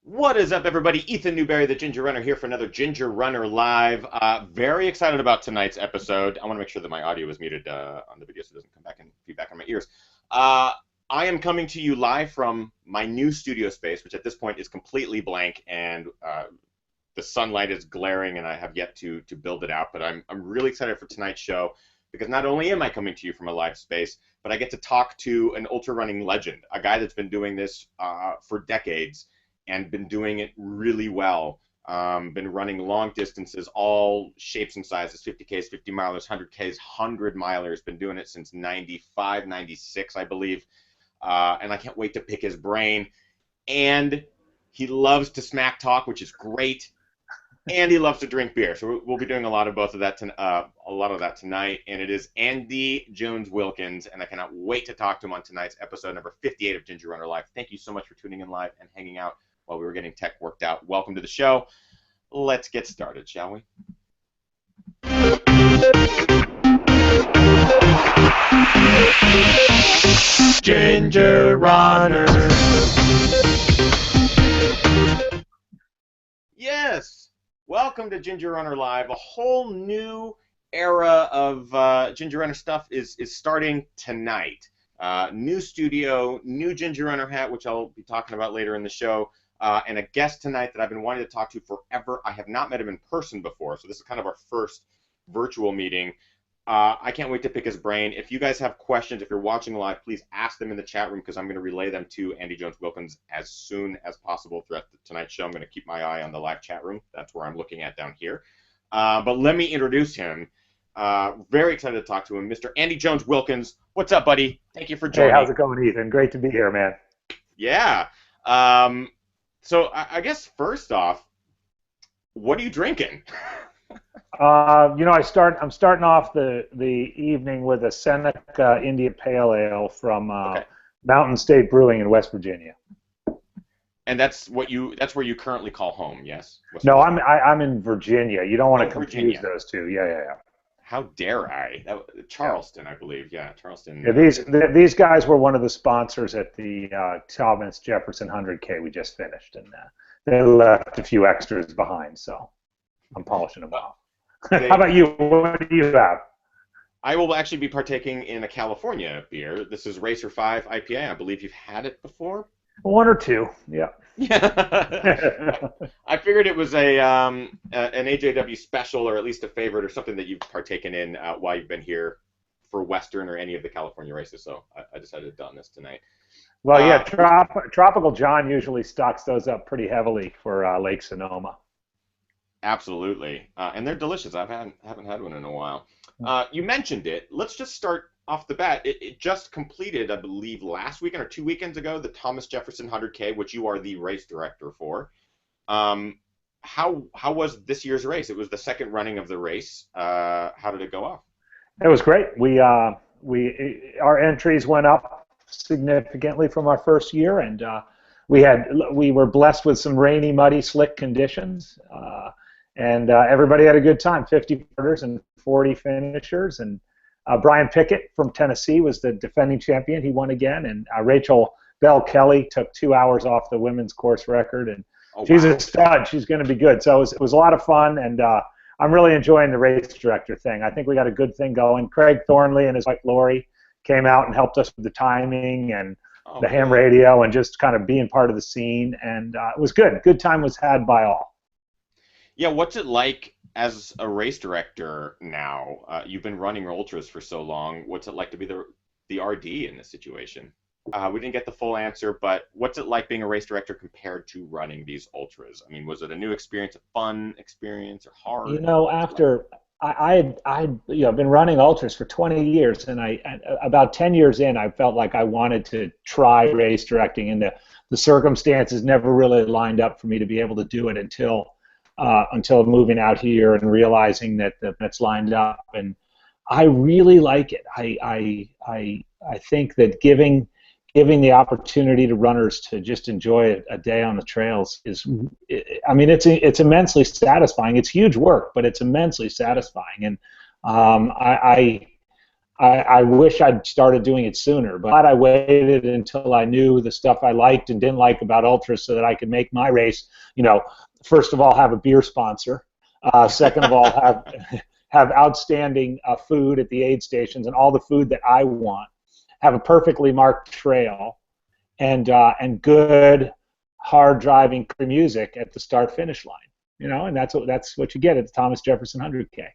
What is up, everybody? Ethan Newberry, the Ginger Runner, here for another Ginger Runner Live. Very excited about tonight's episode. I want to make sure that my audio is muted on the video so it doesn't come back and feedback on my ears. I am coming to you live from my new studio space, which at this point is completely blank, and the sunlight is glaring, and I have yet to build it out. But I'm really excited for tonight's show because not only am I coming to you from a live space, but I get to talk to an ultra running legend, a guy that's been doing this for decades and been doing it really well. Been running long distances, all shapes and sizes, 50Ks, 50 milers, 100Ks, 100 milers. Been doing it since 95, 96, I believe. And I can't wait to pick his brain. And he loves to smack talk, which is great. And he loves to drink beer. So we'll be doing a lot of both of that, tonight. And it is Andy Jones-Wilkins, and I cannot wait to talk to him on tonight's episode number 58 of Ginger Runner Live. Thank you so much for tuning in live and hanging out while we were getting tech worked out. Welcome to the show. Let's get started, shall we? Ginger Runner. Yes. Welcome to Ginger Runner Live. A whole new era of Ginger Runner stuff is starting tonight. New studio, new Ginger Runner hat, which I'll be talking about later in the show. And a guest tonight that I've been wanting to talk to forever. I have not met him in person before, so this is kind of our first virtual meeting. I can't wait to pick his brain. If you guys have questions, if you're watching live, please ask them in the chat room because I'm going to relay them to Andy Jones-Wilkins as soon as possible throughout tonight's show. I'm going to keep my eye on the live chat room. That's where I'm looking at down here. But let me introduce him. Very excited to talk to him, Mr. Andy Jones-Wilkins. What's up, buddy? Thank you for joining. Hey, how's it going, Ethan? Great to be here, man. Yeah. So I guess first off, what are you drinking? I'm starting off the evening with a Seneca India Pale Ale from Mountain State Brewing in West Virginia. And that's where you currently call home, yes? No, I'm in Virginia. You don't want to confuse Virginia. those two. Yeah. How dare I? Charleston, I believe. Yeah, Charleston. Yeah, these guys were one of the sponsors at the Thomas Jefferson 100K we just finished, and they left a few extras behind, so I'm polishing them off. How about you? What do you have? I will actually be partaking in a California beer. This is Racer 5 IPA. I believe you've had it before. One or two, yeah. I figured it was an AJW special, or at least a favorite, or something that you've partaken in while you've been here for Western or any of the California races. So I decided to don this tonight. Well, yeah, Tropical John usually stocks those up pretty heavily for Lake Sonoma. Absolutely, and they're delicious. I haven't had one in a while. You mentioned it. Let's just start off the bat. It just completed, I believe, last weekend or 2 weekends ago, the Thomas Jefferson 100K, which you are the race director for. How was this year's race? It was the second running of the race. How did it go off? It was great. Our entries went up significantly from our first year, and we were blessed with some rainy, muddy, slick conditions, and everybody had a good time. 50 starters and 40 finishers, and Brian Pickett from Tennessee was the defending champion. He won again, and Rachel Bell Kelly took 2 hours off the women's course record, and she's a stud. She's going to be good. So it was a lot of fun, and I'm really enjoying the race director thing. I think we got a good thing going. Craig Thornley and his wife Lori came out and helped us with the timing and the ham radio and just kind of being part of the scene, and it was good. Good time was had by all. Yeah, what's it like as a race director now? You've been running ultras for so long. What's it like to be the RD in this situation? We didn't get the full answer, but what's it like being a race director compared to running these ultras? I mean, was it a new experience, a fun experience, or hard? You know, after I'd been running ultras for 20 years, and about 10 years in, I felt like I wanted to try race directing, and the circumstances never really lined up for me to be able to do it until moving out here and realizing that it's lined up, and I really like it. I think that giving the opportunity to runners to just enjoy a day on the trails it's immensely satisfying. It's huge work, but it's immensely satisfying, and I wish I'd started doing it sooner, but I waited until I knew the stuff I liked and didn't like about ultras so that I could make my race, first of all, have a beer sponsor. Second of all, have outstanding food at the aid stations and all the food that I want. Have a perfectly marked trail and good hard driving music at the start finish line. And that's what you get at the Thomas Jefferson 100K.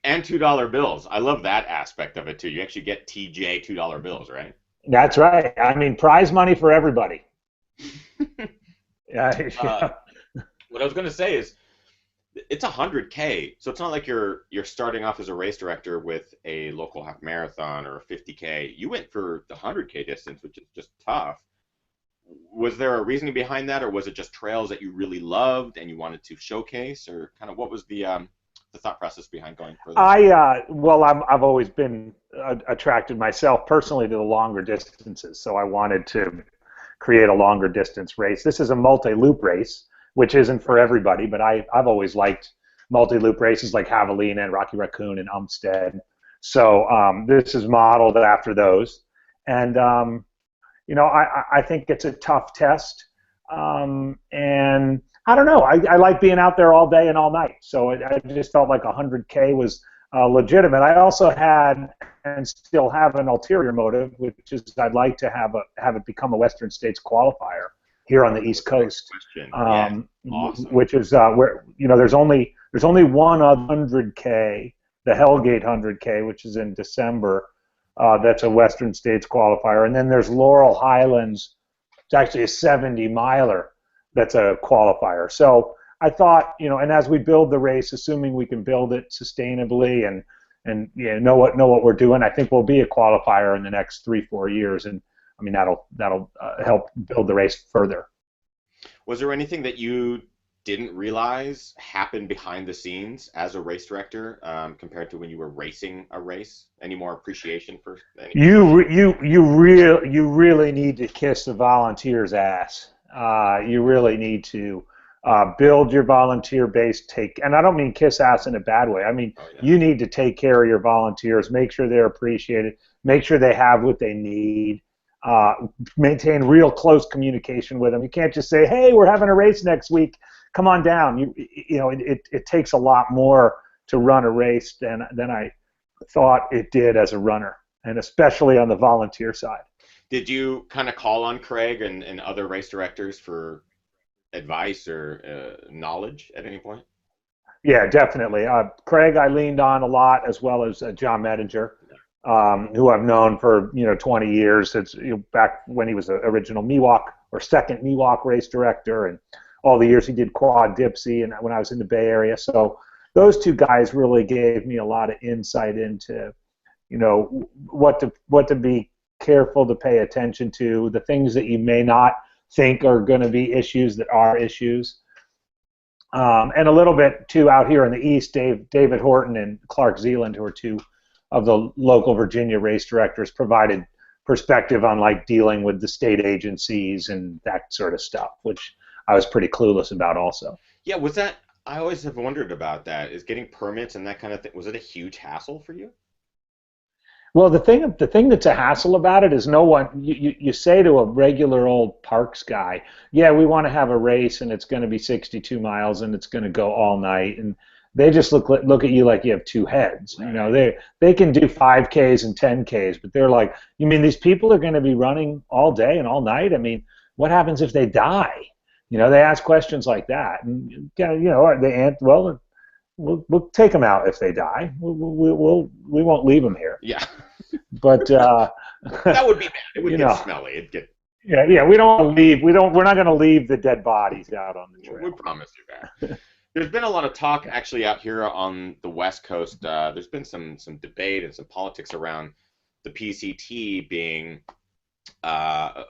And $2 bills. I love that aspect of it too. You actually get TJ $2 bills, right? That's right. I mean, prize money for everybody. Yeah. What I was going to say is, it's 100K, so it's not like you're starting off as a race director with a local half marathon or a 50K. You went for the 100K distance, which is just tough. Was there a reasoning behind that, or was it just trails that you really loved and you wanted to showcase, or kind of what was the thought process behind going for this? I've always been attracted myself personally to the longer distances, so I wanted to create a longer distance race. This is a multi-loop race, which isn't for everybody, but I've always liked multi-loop races like Javelina and Rocky Raccoon and Umstead. So this is modeled after those, and I think it's a tough test, and I don't know. I like being out there all day and all night, so I just felt like 100K was legitimate. I also had and still have an ulterior motive, which is I'd like to have it become a Western States qualifier here on the East Coast, awesome. Which is where there's only one 100K, the Hellgate 100K, which is in December. That's a Western States qualifier, and then there's Laurel Highlands. It's actually a 70-miler. That's a qualifier. So I thought, and as we build the race, assuming we can build it sustainably and know what we're doing, I think we'll be a qualifier in the next 3-4 years, and I mean that'll help build the race further. Was there anything that you didn't realize happened behind the scenes as a race director compared to when you were racing a race? Any more appreciation for anything? You really need to kiss the volunteer's ass. You really need to build your volunteer base. And I don't mean kiss ass in a bad way. I mean, you need to take care of your volunteers, make sure they're appreciated, make sure they have what they need, maintain real close communication with them. You can't just say, hey, we're having a race next week, come on down. It takes a lot more to run a race than I thought it did as a runner, and especially on the volunteer side. Did you kind of call on Craig and other race directors for advice or knowledge at any point? Yeah, definitely. Craig I leaned on a lot, as well as John Medinger, who I've known for 20 years. It's back when he was the original Miwok or second Miwok race director, and all the years he did Quad Dipsy, and when I was in the Bay Area. So those two guys really gave me a lot of insight into what to be careful to pay attention to, the things that you may not think are going to be issues that are issues. And a little bit, too, out here in the East, David Horton and Clark Zeeland, who are two of the local Virginia race directors, provided perspective on dealing with the state agencies and that sort of stuff, which I was pretty clueless about also. Yeah, was that, I always have wondered about that, is getting permits and that kind of thing, was it a huge hassle for you? Well, the thing that's a hassle about it is no one, you say to a regular old parks guy, yeah, we want to have a race and it's going to be 62 miles and it's going to go all night, and they just look at you like you have two heads. Right. They can do 5Ks and 10Ks, but they're like, you mean these people are going to be running all day and all night? I mean, what happens if they die? They ask questions like that, and well, we'll take them out if they die. We won't leave them here. Yeah. But that would be bad. It would get smelly. It'd get. Yeah. We don't want to leave. We're not going to leave the dead bodies out on the trail. We promise you that. There's been a lot of talk actually out here on the West Coast. There's been some debate and some politics around the PCT being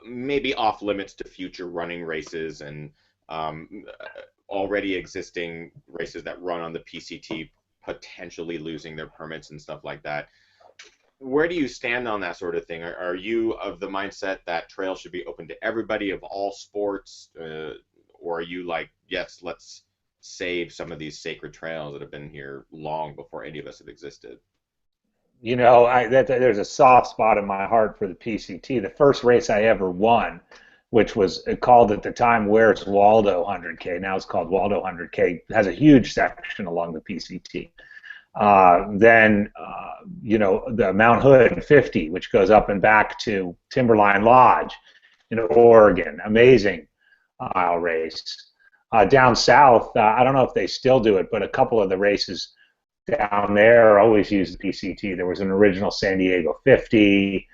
maybe off limits to future running races, and already existing races that run on the PCT potentially losing their permits and stuff like that. Where do you stand on that sort of thing? Are you of the mindset that trails should be open to everybody of all sports, or are you like, yes, let's save some of these sacred trails that have been here long before any of us have existed? you know, there's a soft spot in my heart for the PCT. The first race I ever won, which was called at the time Where's Waldo 100K. Now it's called Waldo 100K. Has a huge section along the PCT. Then, you know, the Mount Hood 50, which goes up and back to Timberline Lodge in Oregon. Amazing mile race. Down south, I don't know if they still do it, but a couple of the races down there always use the PCT. There was an original San Diego 50,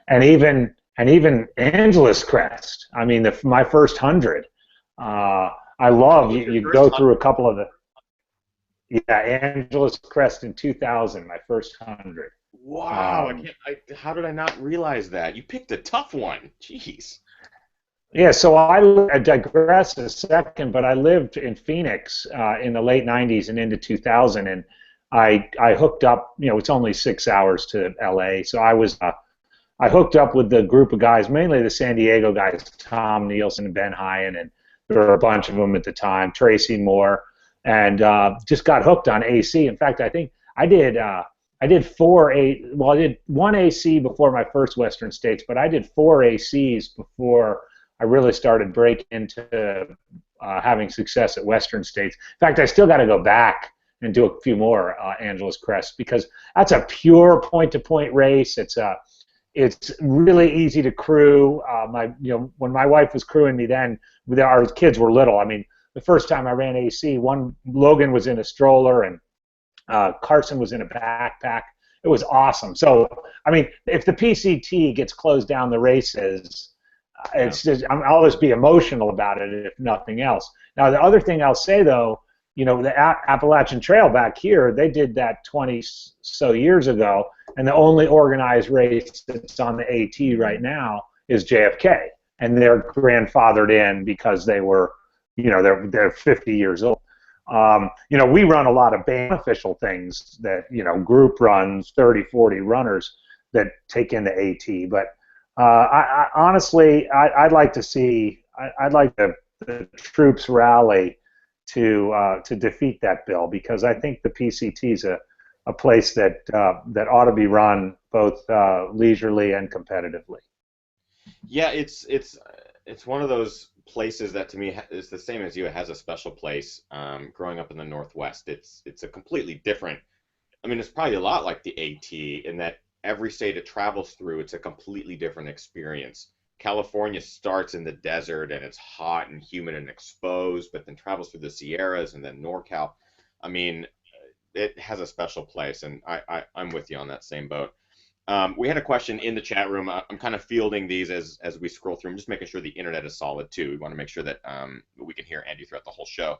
and even Angeles Crest. I mean, my first 100. I love you go through a couple of the. Yeah, Angeles Crest in 2000, my first 100. Wow! How did I not realize that? You picked a tough one. Jeez. Yeah, so I digress a second, but I lived in Phoenix in the late 90s and into 2000, and I hooked up. You know, it's only 6 hours to LA, so I hooked up with the group of guys, mainly the San Diego guys, Tom Nielsen and Ben Hyen, and there were a bunch of them at the time, Tracy Moore. And just got hooked on AC. In fact, I think I did one AC before my first Western States, but I did 4 ACs before I really started breaking into having success at Western States. In fact, I still got to go back and do a few more Angeles Crest, because that's a pure point-to-point race. It's really easy to crew. When my wife was crewing me then, our kids were little. I mean, the first time I ran AC, Logan was in a stroller and Carson was in a backpack. It was awesome. So, I mean, if the PCT gets closed down the races, it's just, I'll always be emotional about it, if nothing else. Now, the other thing I'll say, though, you know, the Appalachian Trail back here, they did that 20 so years ago, and the only organized race that's on the AT right now is JFK, and they're grandfathered in because they were, you know, they're 50 years old. You know, we run a lot of beneficial things that, you know, group runs, 30, 40 runners that take in the AT. But honestly, I'd like to see, I'd like the troops rally to defeat that bill, because I think the PCT is a place that ought to be run both leisurely and competitively. Yeah, it's one of those places that to me is the same as you. It has a special place. Growing up in the Northwest, it's a completely different. I mean, it's probably a lot like the AT in that every state it travels through, it's a completely different experience. California starts in the desert and it's hot and humid and exposed, but then travels through the Sierras and then NorCal. I mean, it has a special place, and I'm with you on that same boat. We had a question in the chat room. I'm kind of fielding these as we scroll through. I'm just making sure the internet is solid, too. We want to make sure that we can hear Andy throughout the whole show.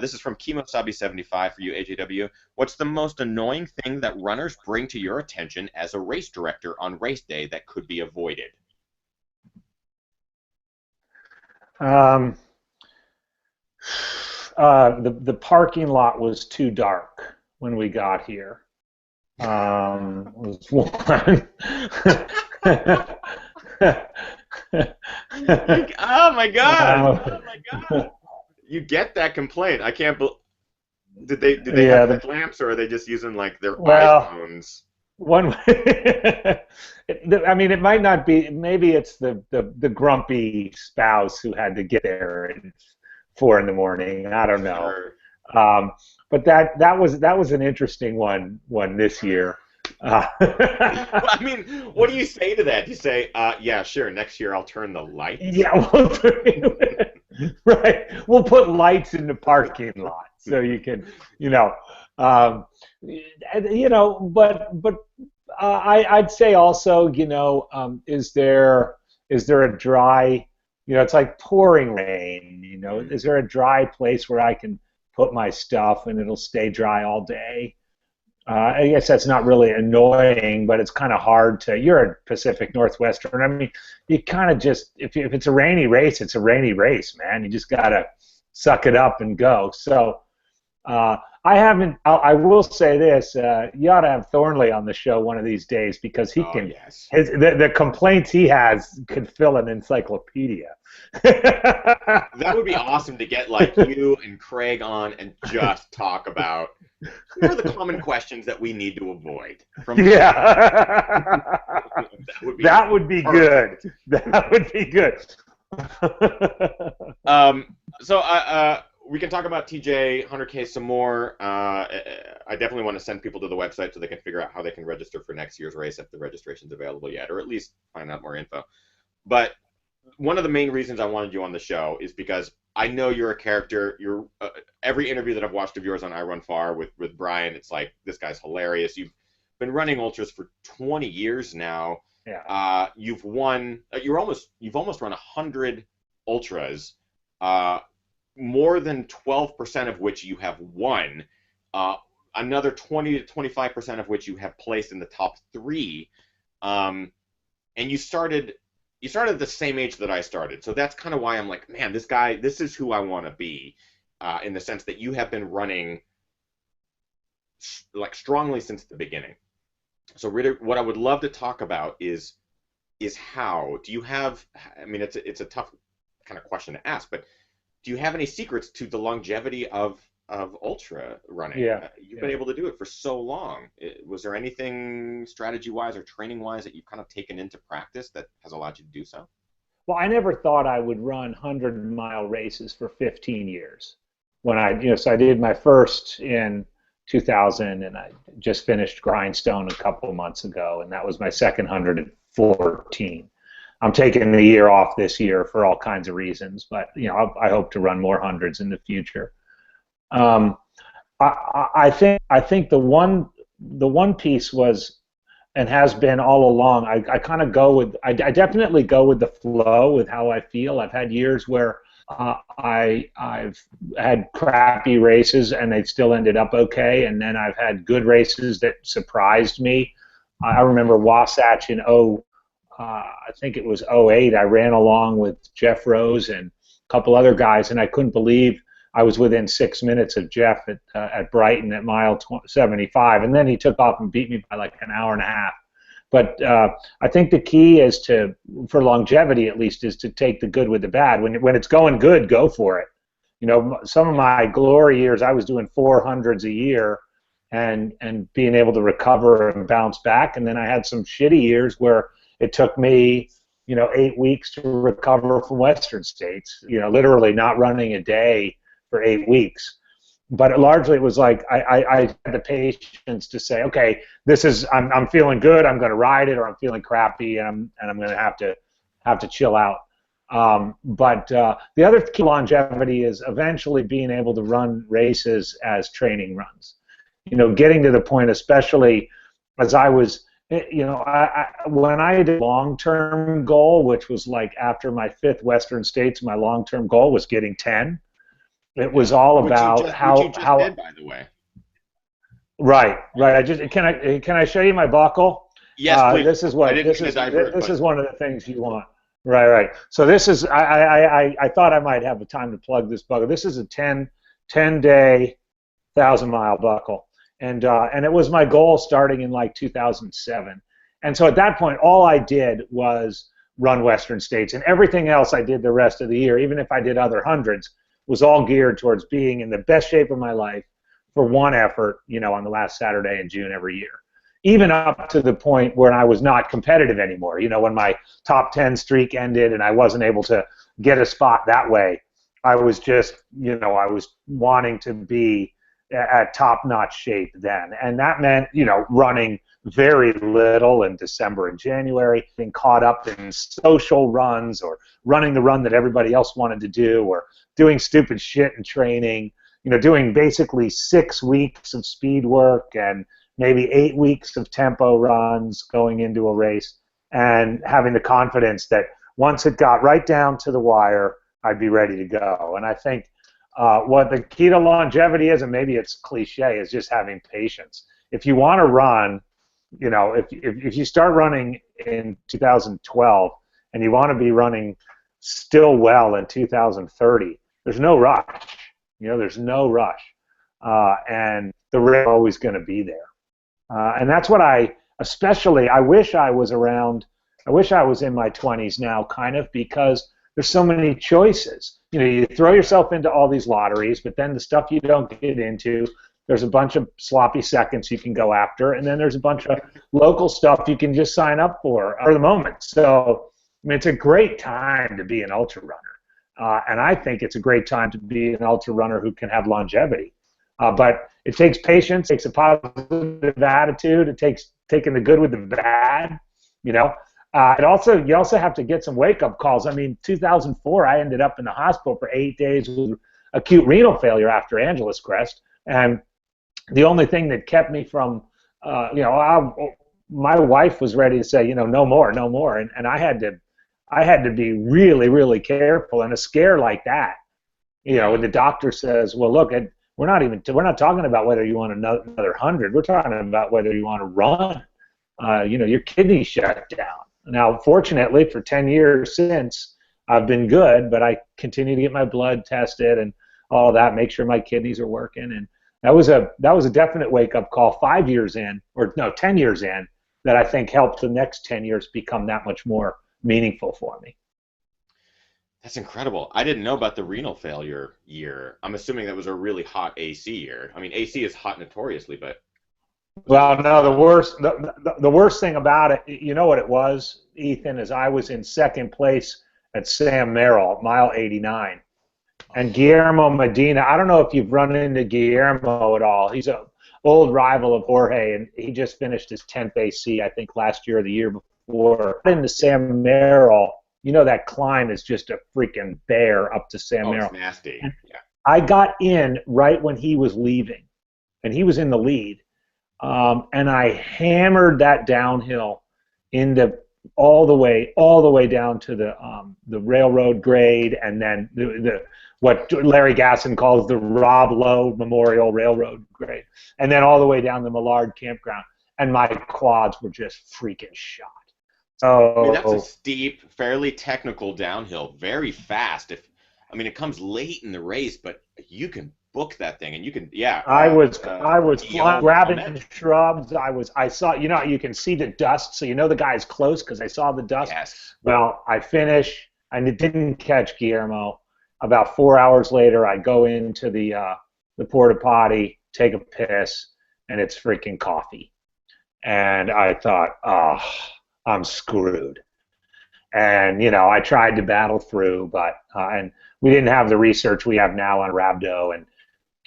This is from Kemosabi75 for you, AJW. What's the most annoying thing that runners bring to your attention as a race director on race day that could be avoided? The parking lot was too dark when we got here. Was one. Oh my god! Oh my god! You get that complaint? I can't believe. Did they have the lamps, or are they just using like their iPhones? I mean, it might not be. Maybe it's the grumpy spouse who had to get there at 4 in the morning. I don't know. Sure. But that was an interesting one this year. Well, I mean, what do you say to that? You say, yeah, sure, next year I'll turn the lights. Yeah, right. We'll put lights in the parking lot so you can, but I'd say also, is there a dry, it's like pouring rain, is there a dry place where I can put my stuff and it'll stay dry all day? I guess that's not really annoying, but it's kind of hard to. You're a Pacific Northwestern. I mean, you kind of just if it's a rainy race, it's a rainy race, man. You just gotta suck it up and go. So I I haven't. I will say this: you ought to have Thornley on the show one of these days because he Oh can. yes. The complaints he has could fill an encyclopedia. That would be awesome to get like you and Craig on and just talk about here are the common questions that we need to avoid from. Yeah, that would be good. That would be good. So we can talk about TJ 100K some more. I definitely want to send people to the website so they can figure out how they can register for next year's race if the registration's available yet, or at least find out more info. But one of the main reasons I wanted you on the show is because I know you're a character. You're every interview that I've watched of yours on I Run Far with Brian, it's like this guy's hilarious. You've been running ultras for 20 years now. Yeah. You've won. You've almost run 100 ultras. More than 12% of which you have won. Another 20 to 25% of which you have placed in the top 3. And you started at the same age that I started. So that's kind of why I'm like, man, this is who I want to be, in the sense that you have been running like strongly since the beginning. So really, what I would love to talk about is how do you have? I mean, it's a tough kind of question to ask, but do you have any secrets to the longevity of ultra running? Yeah. You've been able to do it for so long. Was there anything strategy-wise or training-wise that you've kind of taken into practice that has allowed you to do so? Well, I never thought I would run 100-mile races for 15 years. So I did my first in 2000, and I just finished Grindstone a couple of months ago, and that was my second 114. I'm taking the year off this year for all kinds of reasons, but I hope to run more hundreds in the future. I think the one piece was and has been all along. I kind of go with. I definitely go with the flow with how I feel. I've had years where I've had crappy races and they still ended up okay, and then I've had good races that surprised me. I remember Wasatch in I think it was '08. I ran along with Jeff Rose and a couple other guys, and I couldn't believe I was within 6 minutes of Jeff at Brighton at mile 75, and then he took off and beat me by like an hour and a half. But I think the key is for longevity at least, is to take the good with the bad. When it's going good, go for it. Some of my glory years, I was doing 400s a year and being able to recover and bounce back. And then I had some shitty years where it took me 8 weeks to recover from Western States, literally not running a day for 8 weeks. But largely it was like I had the patience to say, okay, I'm feeling good, I'm going to ride it, or I'm feeling crappy, and I'm going to have to chill out. But the other key to longevity is eventually being able to run races as training runs. Getting to the point, especially as I was, when I did a long-term goal, which was like after my 5th Western States, my long-term goal was getting 10. It was all about which you just did, by the way. Right. Can I show you my buckle? Yes, please. This is one of the things you want. Right. So this is I thought I might have the time to plug this buckle. This is a 10-day 1,000-mile buckle, and it was my goal starting in like 2007. And so at that point, all I did was run Western States, and everything else I did the rest of the year, even if I did other hundreds, was all geared towards being in the best shape of my life for one effort, on the last Saturday in June every year. Even up to the point where I was not competitive anymore. When my top 10 streak ended and I wasn't able to get a spot that way, I was just, I was wanting to be at top-notch shape then. And that meant, running very little in December and January, being caught up in social runs or running the run that everybody else wanted to do, or doing stupid shit in training, doing basically 6 weeks of speed work and maybe 8 weeks of tempo runs going into a race, and having the confidence that once it got right down to the wire, I'd be ready to go. And I think what the key to longevity is, and maybe it's cliche, is just having patience. If you want to run, if you start running in 2012 and you want to be running still well in 2030, there's no rush. There's no rush. and the risk is always going to be there. And that's what I wish I was around. I wish I was in my 20s now, kind of, because there's so many choices. You know, you throw yourself into all these lotteries, but then the stuff you don't get into, there's a bunch of sloppy seconds you can go after, and then there's a bunch of local stuff you can just sign up for the moment. So, I mean, it's a great time to be an ultra runner, and I think it's a great time to be an ultra runner who can have longevity. But it takes patience, it takes a positive attitude, it takes taking the good with the bad, you know. You also have to get some wake-up calls. I mean, 2004, I ended up in the hospital for 8 days with acute renal failure after Angeles Crest, and the only thing that kept me from, my wife was ready to say, no more, no more, and I had to be really, really careful. And a scare like that, when the doctor says, well, look, we're not talking about whether you want another 100. We're talking about whether you want to run. Your kidneys shut down. Now, fortunately, for 10 years since, I've been good, but I continue to get my blood tested and all of that, make sure my kidneys are working. And that was a definite wake-up call 10 years in, that I think helped the next 10 years become that much more meaningful for me. That's incredible. I didn't know about the renal failure year. I'm assuming that was a really hot AC year. I mean, AC is hot notoriously, but... Well, no, the worst thing about it, you know what it was, Ethan, is I was in second place at Sam Merrill, mile 89. And Guillermo Medina, I don't know if you've run into Guillermo at all. He's an old rival of Jorge, and he just finished his 10th AC, I think, last year or the year before. Into Sam Merrill, that climb is just a freaking bear up to Sam Merrill. It's nasty. Yeah. I got in right when he was leaving, and he was in the lead. And I hammered that downhill into all the way down to the railroad grade, and then what Larry Gasson calls the Rob Lowe Memorial Railroad grade, and then all the way down the Millard Campground, and my quads were just freaking shot. So I mean, that's a steep, fairly technical downhill, very fast. It comes late in the race, but you can book that thing, and you can, yeah. I was grabbing shrubs. I saw, you can see the dust, so the guy's close because I saw the dust. Yes. Well, I finish, and it didn't catch Guillermo. About 4 hours later, I go into the porta potty, take a piss, and it's freaking coffee. And I thought, oh, I'm screwed. And I tried to battle through, but and we didn't have the research we have now on rhabdo and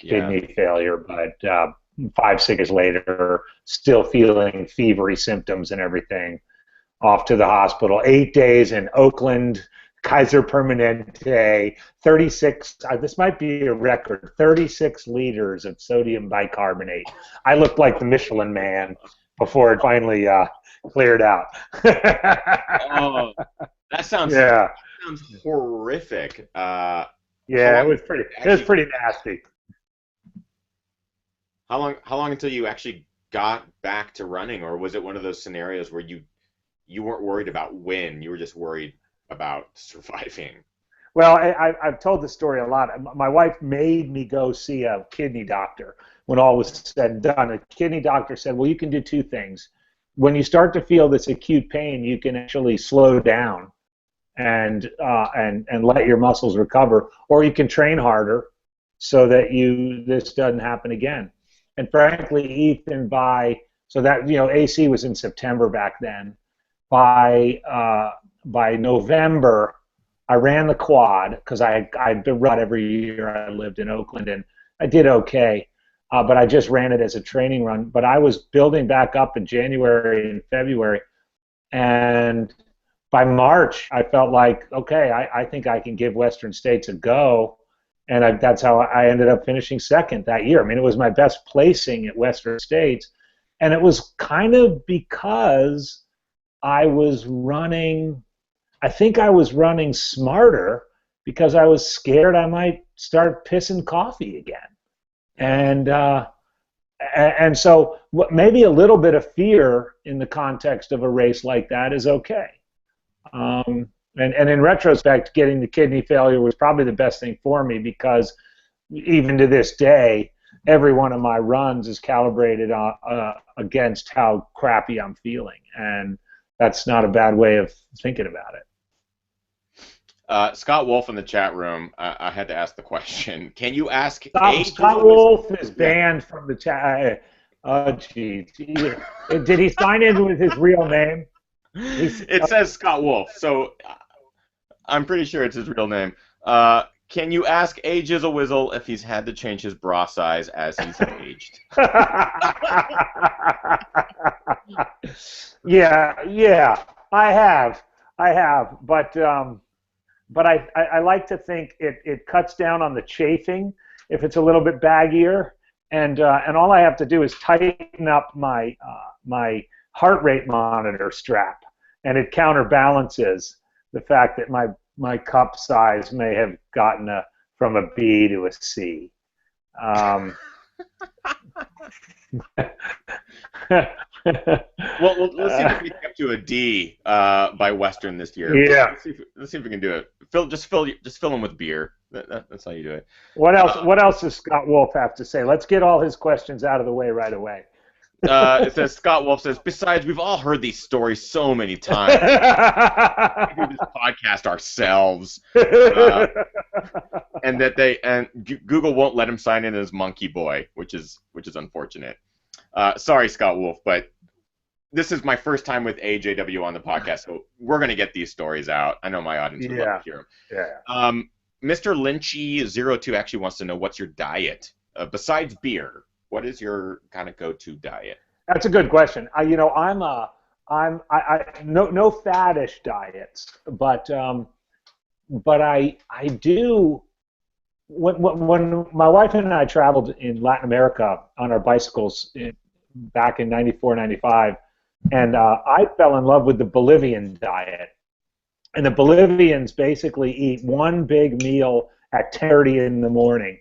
kidney failure, but 5-6 years later, still feeling fevery symptoms and everything, off to the hospital. 8 days in Oakland, Kaiser Permanente, 36, this might be a record, 36 liters of sodium bicarbonate. I looked like the Michelin Man before it finally cleared out. Oh, that sounds horrific. Yeah, it was pretty nasty. How long until you actually got back to running, or was it one of those scenarios where you weren't worried about when, you were just worried about surviving? Well, I've told this story a lot. My wife made me go see a kidney doctor when all was said and done. A kidney doctor said, well, you can do two things. When you start to feel this acute pain, you can actually slow down and let your muscles recover, or you can train harder so that this doesn't happen again. And frankly, Ethan, AC was in September back then. By November, I ran the quad because I'd been run every year I lived in Oakland, and I did okay. But I just ran it as a training run. But I was building back up in January and February, and by March, I felt like, okay, I think I can give Western States a go. And that's how I ended up finishing second that year. I mean, it was my best placing at Western States. And it was kind of because I think I was running smarter because I was scared I might start pissing coffee again. And so maybe a little bit of fear in the context of a race like that is okay. And in retrospect, getting the kidney failure was probably the best thing for me, because even to this day, every one of my runs is calibrated against how crappy I'm feeling, and that's not a bad way of thinking about it. Scott Wolf in the chat room, I had to ask the question. Can you ask Scott Wolf is banned from the chat. Oh, geez. Did he sign in with his real name? It says Scott Wolf, so I'm pretty sure it's his real name. Can you ask A Jizzle Wizzle if he's had to change his bra size as he's aged? Yeah, I have, but I like to think it cuts down on the chafing if it's a little bit baggier, and all I have to do is tighten up my my heart rate monitor strap, and it counterbalances the fact that my cup size may have gotten from a B to a C. Well, let's see if we can get to a D by Western this year. Yeah. Let's see if we can do it. Just fill them with beer. That's how you do it. What else? What else does Scott Wolf have to say? Let's get all his questions out of the way right away. It says Scott Wolf says. Besides, we've all heard these stories so many times. We do this podcast ourselves, and that Google won't let him sign in as Monkey Boy, which is unfortunate. Sorry, Scott Wolf, but this is my first time with AJW on the podcast, so we're going to get these stories out. I know my audience would love to hear them. Yeah. Mr. Lynchy02 actually wants to know, what's your diet? Besides beer, what is your kind of go-to diet? That's a good question. I'm no faddish diets, but I do. When my wife and I traveled in Latin America on our bicycles back in '94, '95, and I fell in love with the Bolivian diet. And the Bolivians basically eat one big meal at 10:30 in the morning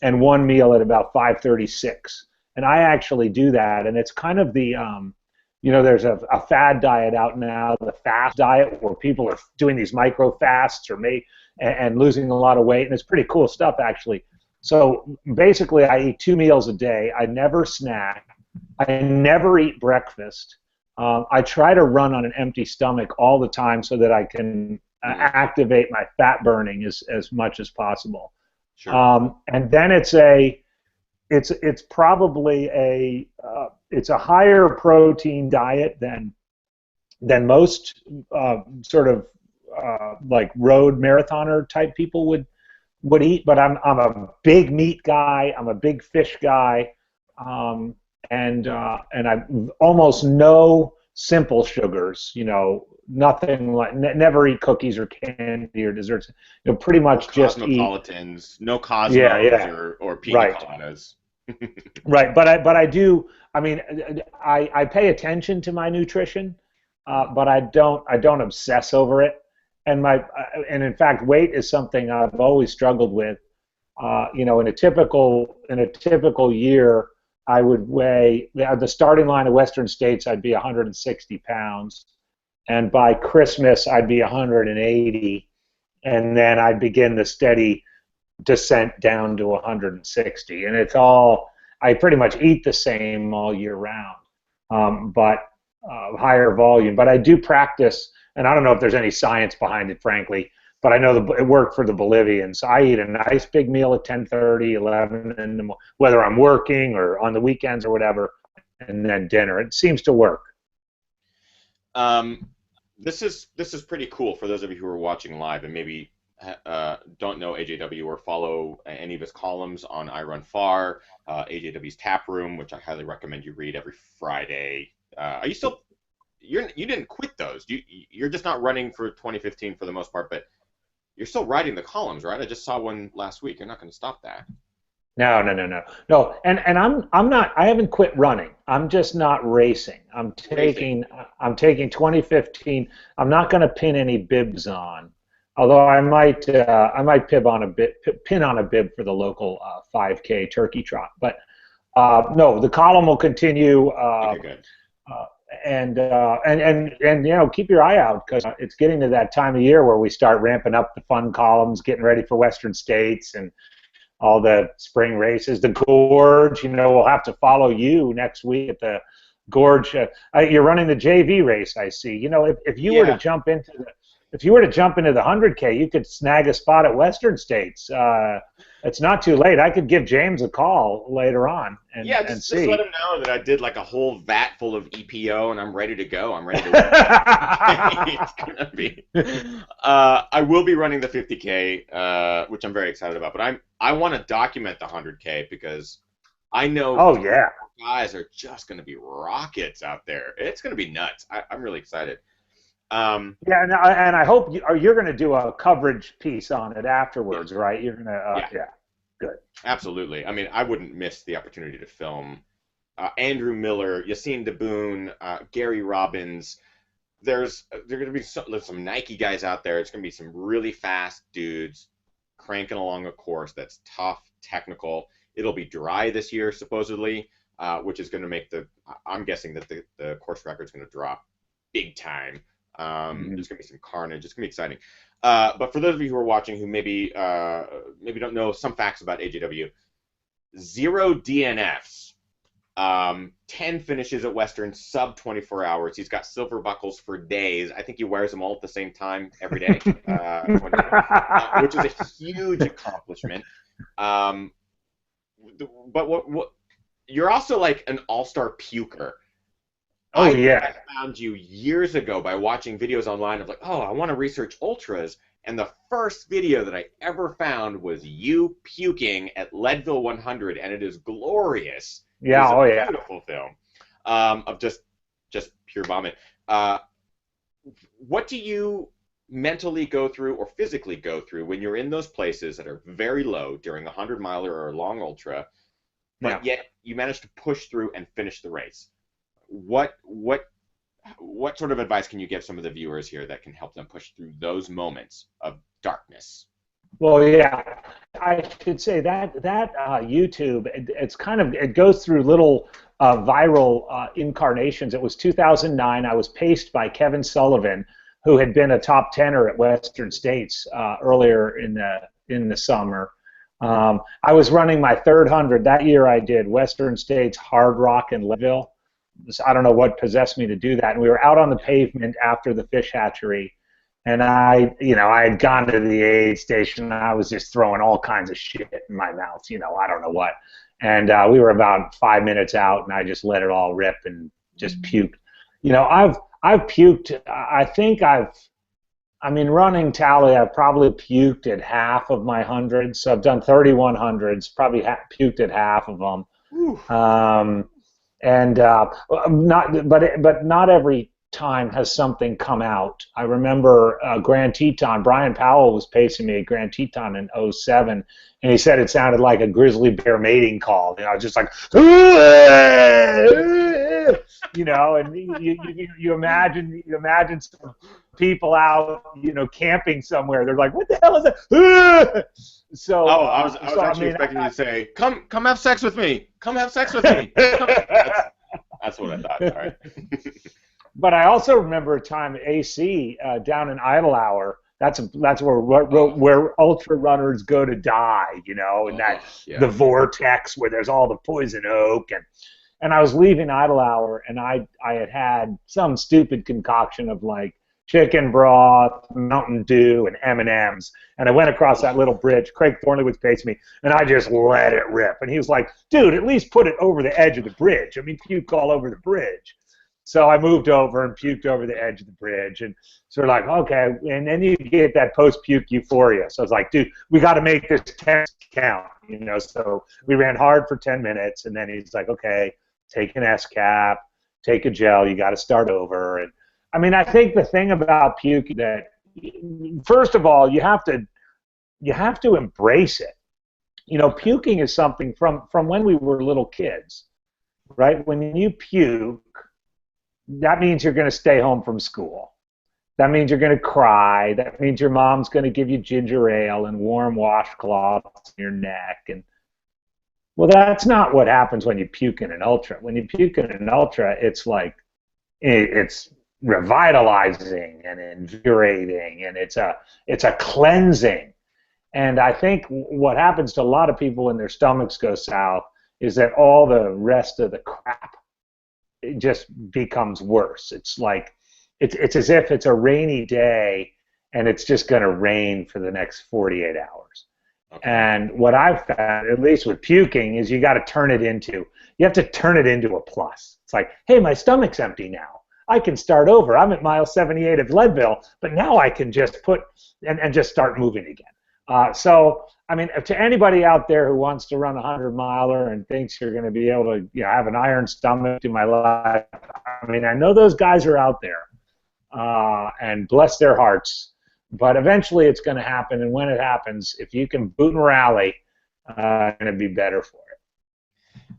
and one meal at about 5:36. And I actually do that, and it's kind of the, there's a fad diet out now, the fast diet, where people are doing these micro fasts and losing a lot of weight, and it's pretty cool stuff, actually. So basically, I eat 2 meals a day. I never snack. I never eat breakfast. I try to run on an empty stomach all the time so that I can activate my fat burning as much as possible. Sure. And then it's probably a higher protein diet than most sort of like road marathoner type people would eat. But I'm a big meat guy. I'm a big fish guy. And I almost no simple sugars, nothing like, never eat cookies or candy or desserts, pretty much just eat cosmopolitans, no cosmos or pina coladas. Right, but I do. I mean, I pay attention to my nutrition, but I don't obsess over it. And in fact, weight is something I've always struggled with. In a typical year, I would weigh, at the starting line of Western States, I'd be 160 pounds, and by Christmas I'd be 180, and then I'd begin the steady descent down to 160, and I pretty much eat the same all year round, but higher volume. But I do practice, and I don't know if there's any science behind it, frankly, but I know it worked for the Bolivians. I eat a nice big meal at 10:30, 11, whether I'm working or on the weekends or whatever, and then dinner. It seems to work. This is pretty cool for those of you who are watching live and maybe don't know AJW or follow any of his columns on I Run Far, AJW's Tap Room, which I highly recommend you read every Friday. Are you still? You didn't quit those. You're just not running for 2015 for the most part, but you're still writing the columns, right? I just saw one last week. You're not going to stop that. No. And I'm not. I haven't quit running. I'm just not racing. I'm taking 2015. I'm not going to pin any bibs on. Although I might pin on a bib for the local 5K turkey trot. But no, the column will continue. Okay, good. And keep your eye out, because it's getting to that time of year where we start ramping up the fun columns, getting ready for Western States, and all the spring races, the Gorge. We'll have to follow you next week at the Gorge. You're running the JV race, I see. If you were to jump into the 100K, you could snag a spot at Western States. It's not too late. I could give James a call later on and see. Just let him know that I did like a whole vat full of EPO and I'm ready to go. I'm ready to It's gonna be. I will be running the 50K, which I'm very excited about. But I want to document the 100K because I know guys are just gonna be rockets out there. It's gonna be nuts. I'm really excited. And I hope you're going to do a coverage piece on it afterwards, right? You're going to, good. Absolutely. I mean, I wouldn't miss the opportunity to film Andrew Miller, Yassine Daboon, Gary Robbins. There's going to be some Nike guys out there. It's going to be some really fast dudes cranking along a course that's tough, technical. It'll be dry this year, supposedly, which is going to make I'm guessing that the course record's going to drop big time. There's gonna be some carnage. It's gonna be exciting. But for those of you who are watching who maybe don't know some facts about AJW, 0 DNFs, 10 finishes at Western, sub 24 hours. He's got silver buckles for days. I think he wears them all at the same time every day, which is a huge accomplishment. But what you're also like an all-star puker. I found you years ago by watching videos online of like, I want to research ultras, and the first video that I ever found was you puking at Leadville 100, and it is glorious. Yeah, it's a beautiful film of just pure vomit. What do you mentally go through or physically go through when you're in those places that are very low during a 100-miler or a long ultra, but yet you manage to push through and finish the race? What sort of advice can you give some of the viewers here that can help them push through those moments of darkness? Well, I should say that YouTube, it goes through little viral incarnations. It was 2009. I was paced by Kevin Sullivan, who had been a top 10er at Western States earlier in the summer. I was running my third 100 that year. I did Western States, Hard Rock, and Leadville. I don't know what possessed me to do that. And we were out on the pavement after the fish hatchery, and I had gone to the aid station, and I was just throwing all kinds of shit in my mouth, I don't know what. And we were about 5 minutes out, and I just let it all rip and just puked. I've puked. Running tally, I've probably puked at half of my hundreds. So I've done 3100s, probably puked at half of them. Not every time has something come out. I remember Grand Teton, Brian Powell was pacing me at Grand Teton in 07, and he said it sounded like a grizzly bear mating call, just like, and you imagine some people out, camping somewhere. They're like, what the hell is that? So, I was actually expecting you to say, come have sex with me. Come have sex with me. That's what I thought. All right. But I also remember a time at AC down in Idle Hour. That's where ultra runners go to die, the vortex where there's all the poison oak, and I was leaving Idle Hour, and I had some stupid concoction of like chicken broth, Mountain Dew, and M&Ms, and I went across that little bridge. Craig Thornley was pacing me, and I just let it rip. And he was like, dude, at least put it over the edge of the bridge. Puke all over the bridge. So I moved over and puked over the edge of the bridge, and sort of like, okay, and then you get that post-puke euphoria. So I was like, dude, we got to make this 10 count, So we ran hard for 10 minutes, and then he's like, okay, take an S-cap, take a gel, you got to start over. And I think the thing about puke that, first of all, you have to embrace it. Puking is something from when we were little kids, right? When you puke, that means you're going to stay home from school. That means you're going to cry. That means your mom's going to give you ginger ale and warm washcloths in your neck. And well, that's not what happens when you puke in an ultra. When you puke in an ultra, it's like it's revitalizing and invigorating, and it's a cleansing. And I think what happens to a lot of people when their stomachs go south is that all the rest of the crap, it just becomes worse. It's like it's as if it's a rainy day and it's just going to rain for the next 48 hours. Okay. And what I've found, at least with puking, is you have to turn it into a plus. It's like, hey, my stomach's empty now. I can start over. I'm at mile 78 of Leadville, but now I can just put and just start moving again. So, I mean, to anybody out there who wants to run a 100-miler and thinks you're going to be able to, have an iron stomach through my life, I mean, I know those guys are out there, and bless their hearts. But eventually it's going to happen, and when it happens, if you can boot and rally, it's going to be better for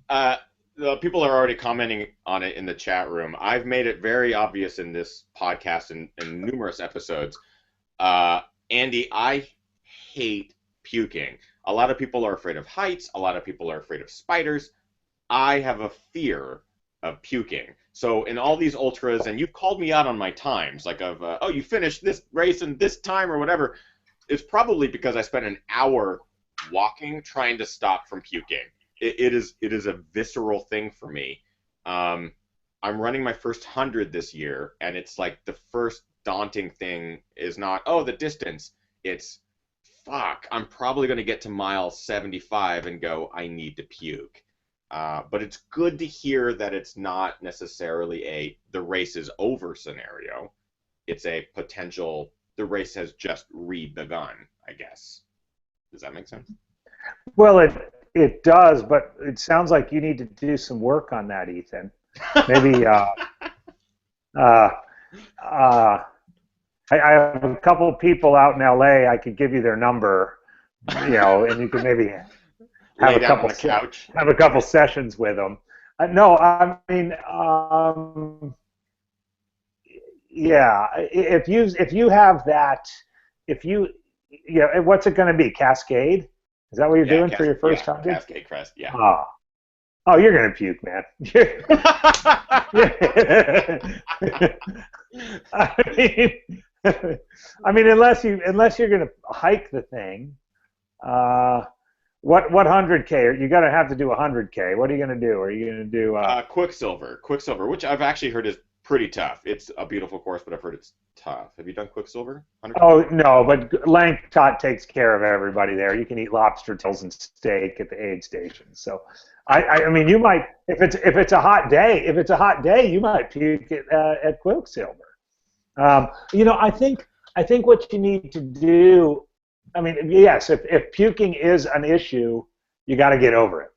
it. The people are already commenting on it in the chat room. I've made it very obvious in this podcast and in numerous episodes. Andy, I hate puking. A lot of people are afraid of heights. A lot of people are afraid of spiders. I have a fear of puking. So in all these ultras, and you've called me out on my times, like oh, you finished this race in this time or whatever, it's probably because I spent an hour walking trying to stop from puking. It is a visceral thing for me. I'm running my first 100 this year, and it's like the first daunting thing is not, oh, the distance. It's, fuck, I'm probably going to get to mile 75 and go, I need to puke. But it's good to hear that it's not necessarily the race is over scenario. It's a potential, the race has just re-begun, I guess. Does that make sense? Well, it does, but it sounds like you need to do some work on that, Ethan. Maybe I have a couple of people out in LA. I could give you their number, and you could maybe have a couple sessions with them. No, I mean, yeah. If you have that, what's it going to be? Cascade? Is that what you're doing for your first time? Cascade Crest. Yeah. Oh, you're going to puke, man. I mean, unless you're going to hike the thing. What 100K? You're going to have to do 100K. What are you going to do? Are you going to do Quicksilver, which I've actually heard is pretty tough. It's a beautiful course, but I've heard it's tough. Have you done Quicksilver? 100K? Oh no, but Langtot takes care of everybody there. You can eat lobster tails and steak at the aid station. So, I mean, you might if it's a hot day. If it's a hot day, you might puke at Quicksilver. I think what you need to do. I mean, yes, if puking is an issue, you got to get over it.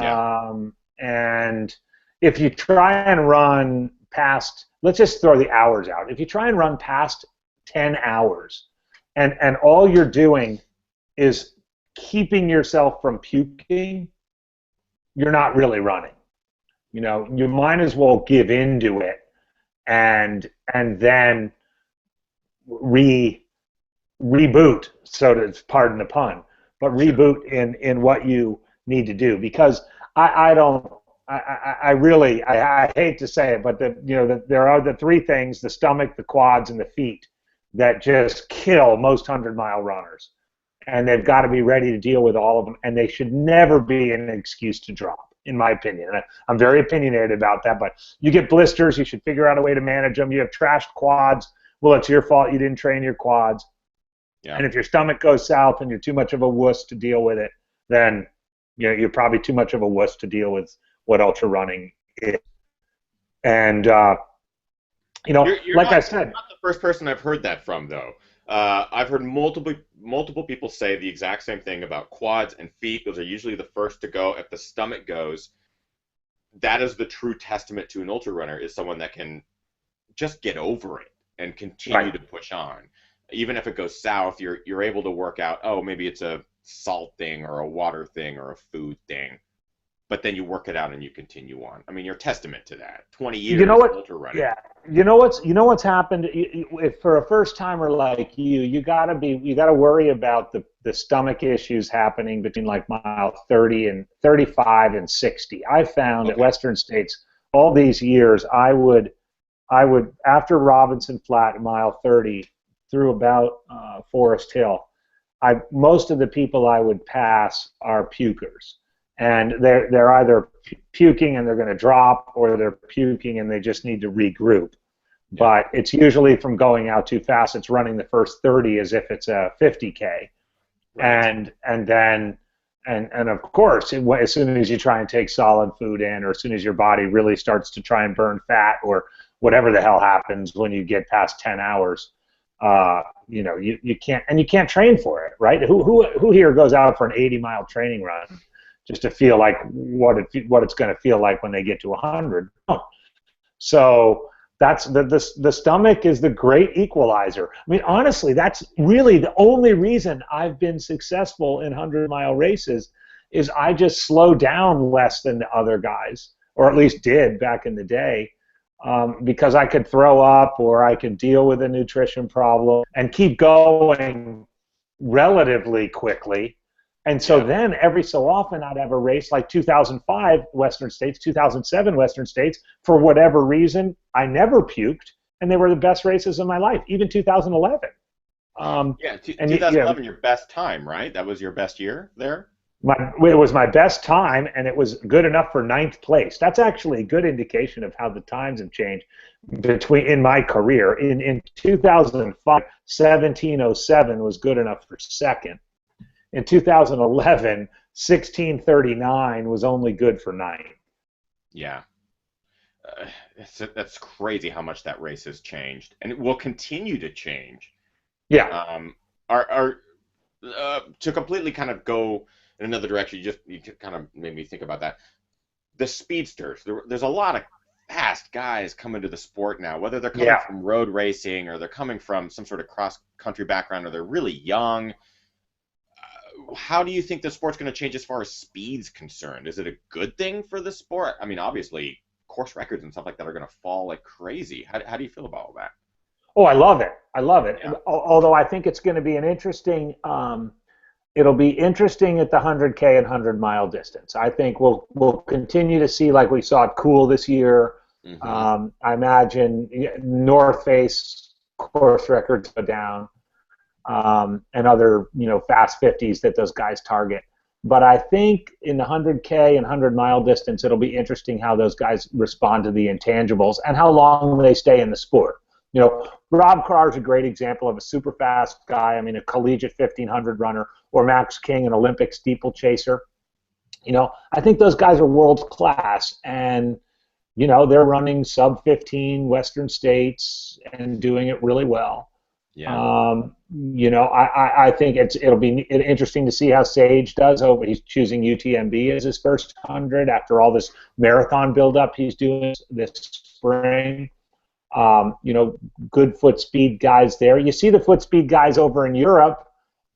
Yeah. And if you try and run past, let's just throw the hours out. If you try and run past 10 hours and all you're doing is keeping yourself from puking, you're not really running. You might as well give into it and then reboot, so to pardon the pun, but reboot in what you need to do, because I hate to say it, but there are the three things: the stomach, the quads, and the feet that just kill most 100-mile runners, and they've got to be ready to deal with all of them, and they should never be an excuse to drop, in my opinion. And I'm very opinionated about that, but you get blisters, you should figure out a way to manage them. You have trashed quads, well, it's your fault you didn't train your quads. Yeah. And if your stomach goes south and you're too much of a wuss to deal with it, then you're probably too much of a wuss to deal with what ultra running is. And you're like I said, you're not the first person I've heard that from, though. I've heard multiple people say the exact same thing about quads and feet. Those are usually the first to go. If the stomach goes, that is the true testament to an ultra runner, is someone that can just get over it and continue to push on. Even if it goes south, you're able to work out, oh, maybe it's a salt thing or a water thing or a food thing, but then you work it out and you continue on. I mean, you're testament to that. 20 years of ultra running. Yeah. You know what's happened for a first timer like you gotta worry about the stomach issues happening between like mile 30 and 35 and 60. I found at Western States all these years I would after Robinson Flat at mile 30 through about Forest Hill, most of the people I would pass are pukers, and they're either puking and they're going to drop, or they're puking and they just need to regroup. Yeah. But it's usually from going out too fast. It's running the first 30 as if it's a 50K, right. and then of course, as soon as you try and take solid food in, or as soon as your body really starts to try and burn fat, or whatever the hell happens when you get past 10 hours, you know, you can't train for it, right? Who here goes out for an 80-mile training run just to feel like what it's going to feel like when they get to 100? No. So that's the stomach is the great equalizer. I mean, honestly, that's really the only reason I've been successful in 100-mile races, is I just slow down less than the other guys, or at least did back in the day, because I could throw up, or I could deal with a nutrition problem and keep going relatively quickly. And so then every so often I'd have a race like 2005 Western States, 2007 Western States. For whatever reason, I never puked, and they were the best races of my life, even 2011. 2011, your best time, right? That was your best year there? It was my best time, and it was good enough for 9th place. That's actually a good indication of how the times have changed in my career. In 2005, 17:07 was good enough for 2nd. In 2011, 16:39 was only good for 9th. Yeah. That's crazy how much that race has changed, and it will continue to change. Yeah. To completely kind of go in another direction, you kind of made me think about that. The speedsters, there's a lot of fast guys coming to the sport now, whether they're coming from road racing, or they're coming from some sort of cross-country background, or they're really young. How do you think the sport's going to change as far as speed's concerned? Is it a good thing for the sport? I mean, obviously, course records and stuff like that are going to fall like crazy. How do you feel about all that? Oh, I love it. I love it. Yeah. Although I think it's going to be an interesting, it'll be interesting at the 100K and 100-mile distance. I think we'll continue to see, like we saw at Cool this year. Mm-hmm. I imagine North Face course records go down. And other, fast 50s that those guys target. But I think in the 100K and 100-mile distance, it'll be interesting how those guys respond to the intangibles and how long they stay in the sport. Rob Carr's a great example of a super fast guy. I mean, a collegiate 1500 runner, or Max King, an Olympic steeplechaser. I think those guys are world class, and they're running sub 15 Western States and doing it really well. Yeah. I think it'll be interesting to see how Sage does. He's choosing UTMB as his first 100 after all this marathon buildup he's doing this spring. Good foot speed guys there. You see the foot speed guys over in Europe,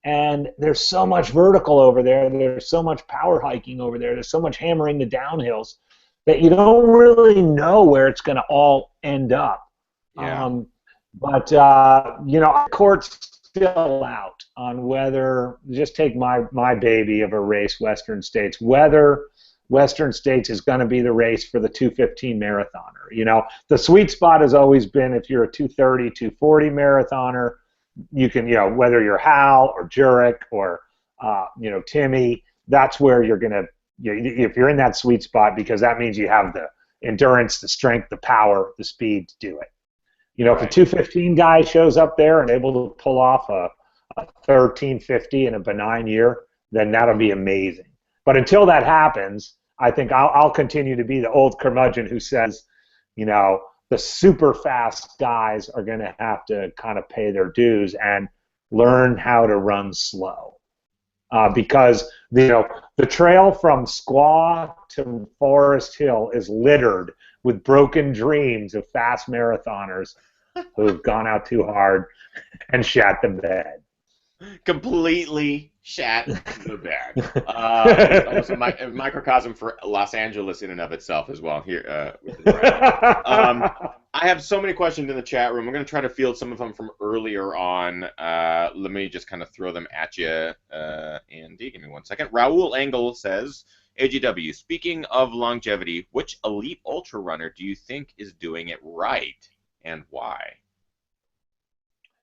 and there's so much vertical over there. There's so much power hiking over there. There's so much hammering the downhills that you don't really know where it's going to all end up. Yeah. But court's still out on whether, just take my baby of a race, Western States, whether Western States is going to be the race for the 215 marathoner. The sweet spot has always been, if you're a 230, 240 marathoner, you can, whether you're Hal or Jurek or, Timmy, that's where you're going to, if you're in that sweet spot, because that means you have the endurance, the strength, the power, the speed to do it. If a 215 guy shows up there and able to pull off a 1350 in a benign year, then that'll be amazing. But until that happens, I think I'll continue to be the old curmudgeon who says, the super fast guys are going to have to kind of pay their dues and learn how to run slow. Because the trail from Squaw to Forest Hill is littered with broken dreams of fast marathoners who've gone out too hard and shat the bed. Completely shat the bed. It's almost a microcosm for Los Angeles in and of itself as well. Here, I have so many questions in the chat room. I'm going to try to field some of them from earlier on. Let me just kind of throw them at you. Andy, give me 1 second. Raul Engel says, AGW, speaking of longevity, which elite ultra runner do you think is doing it right, and why?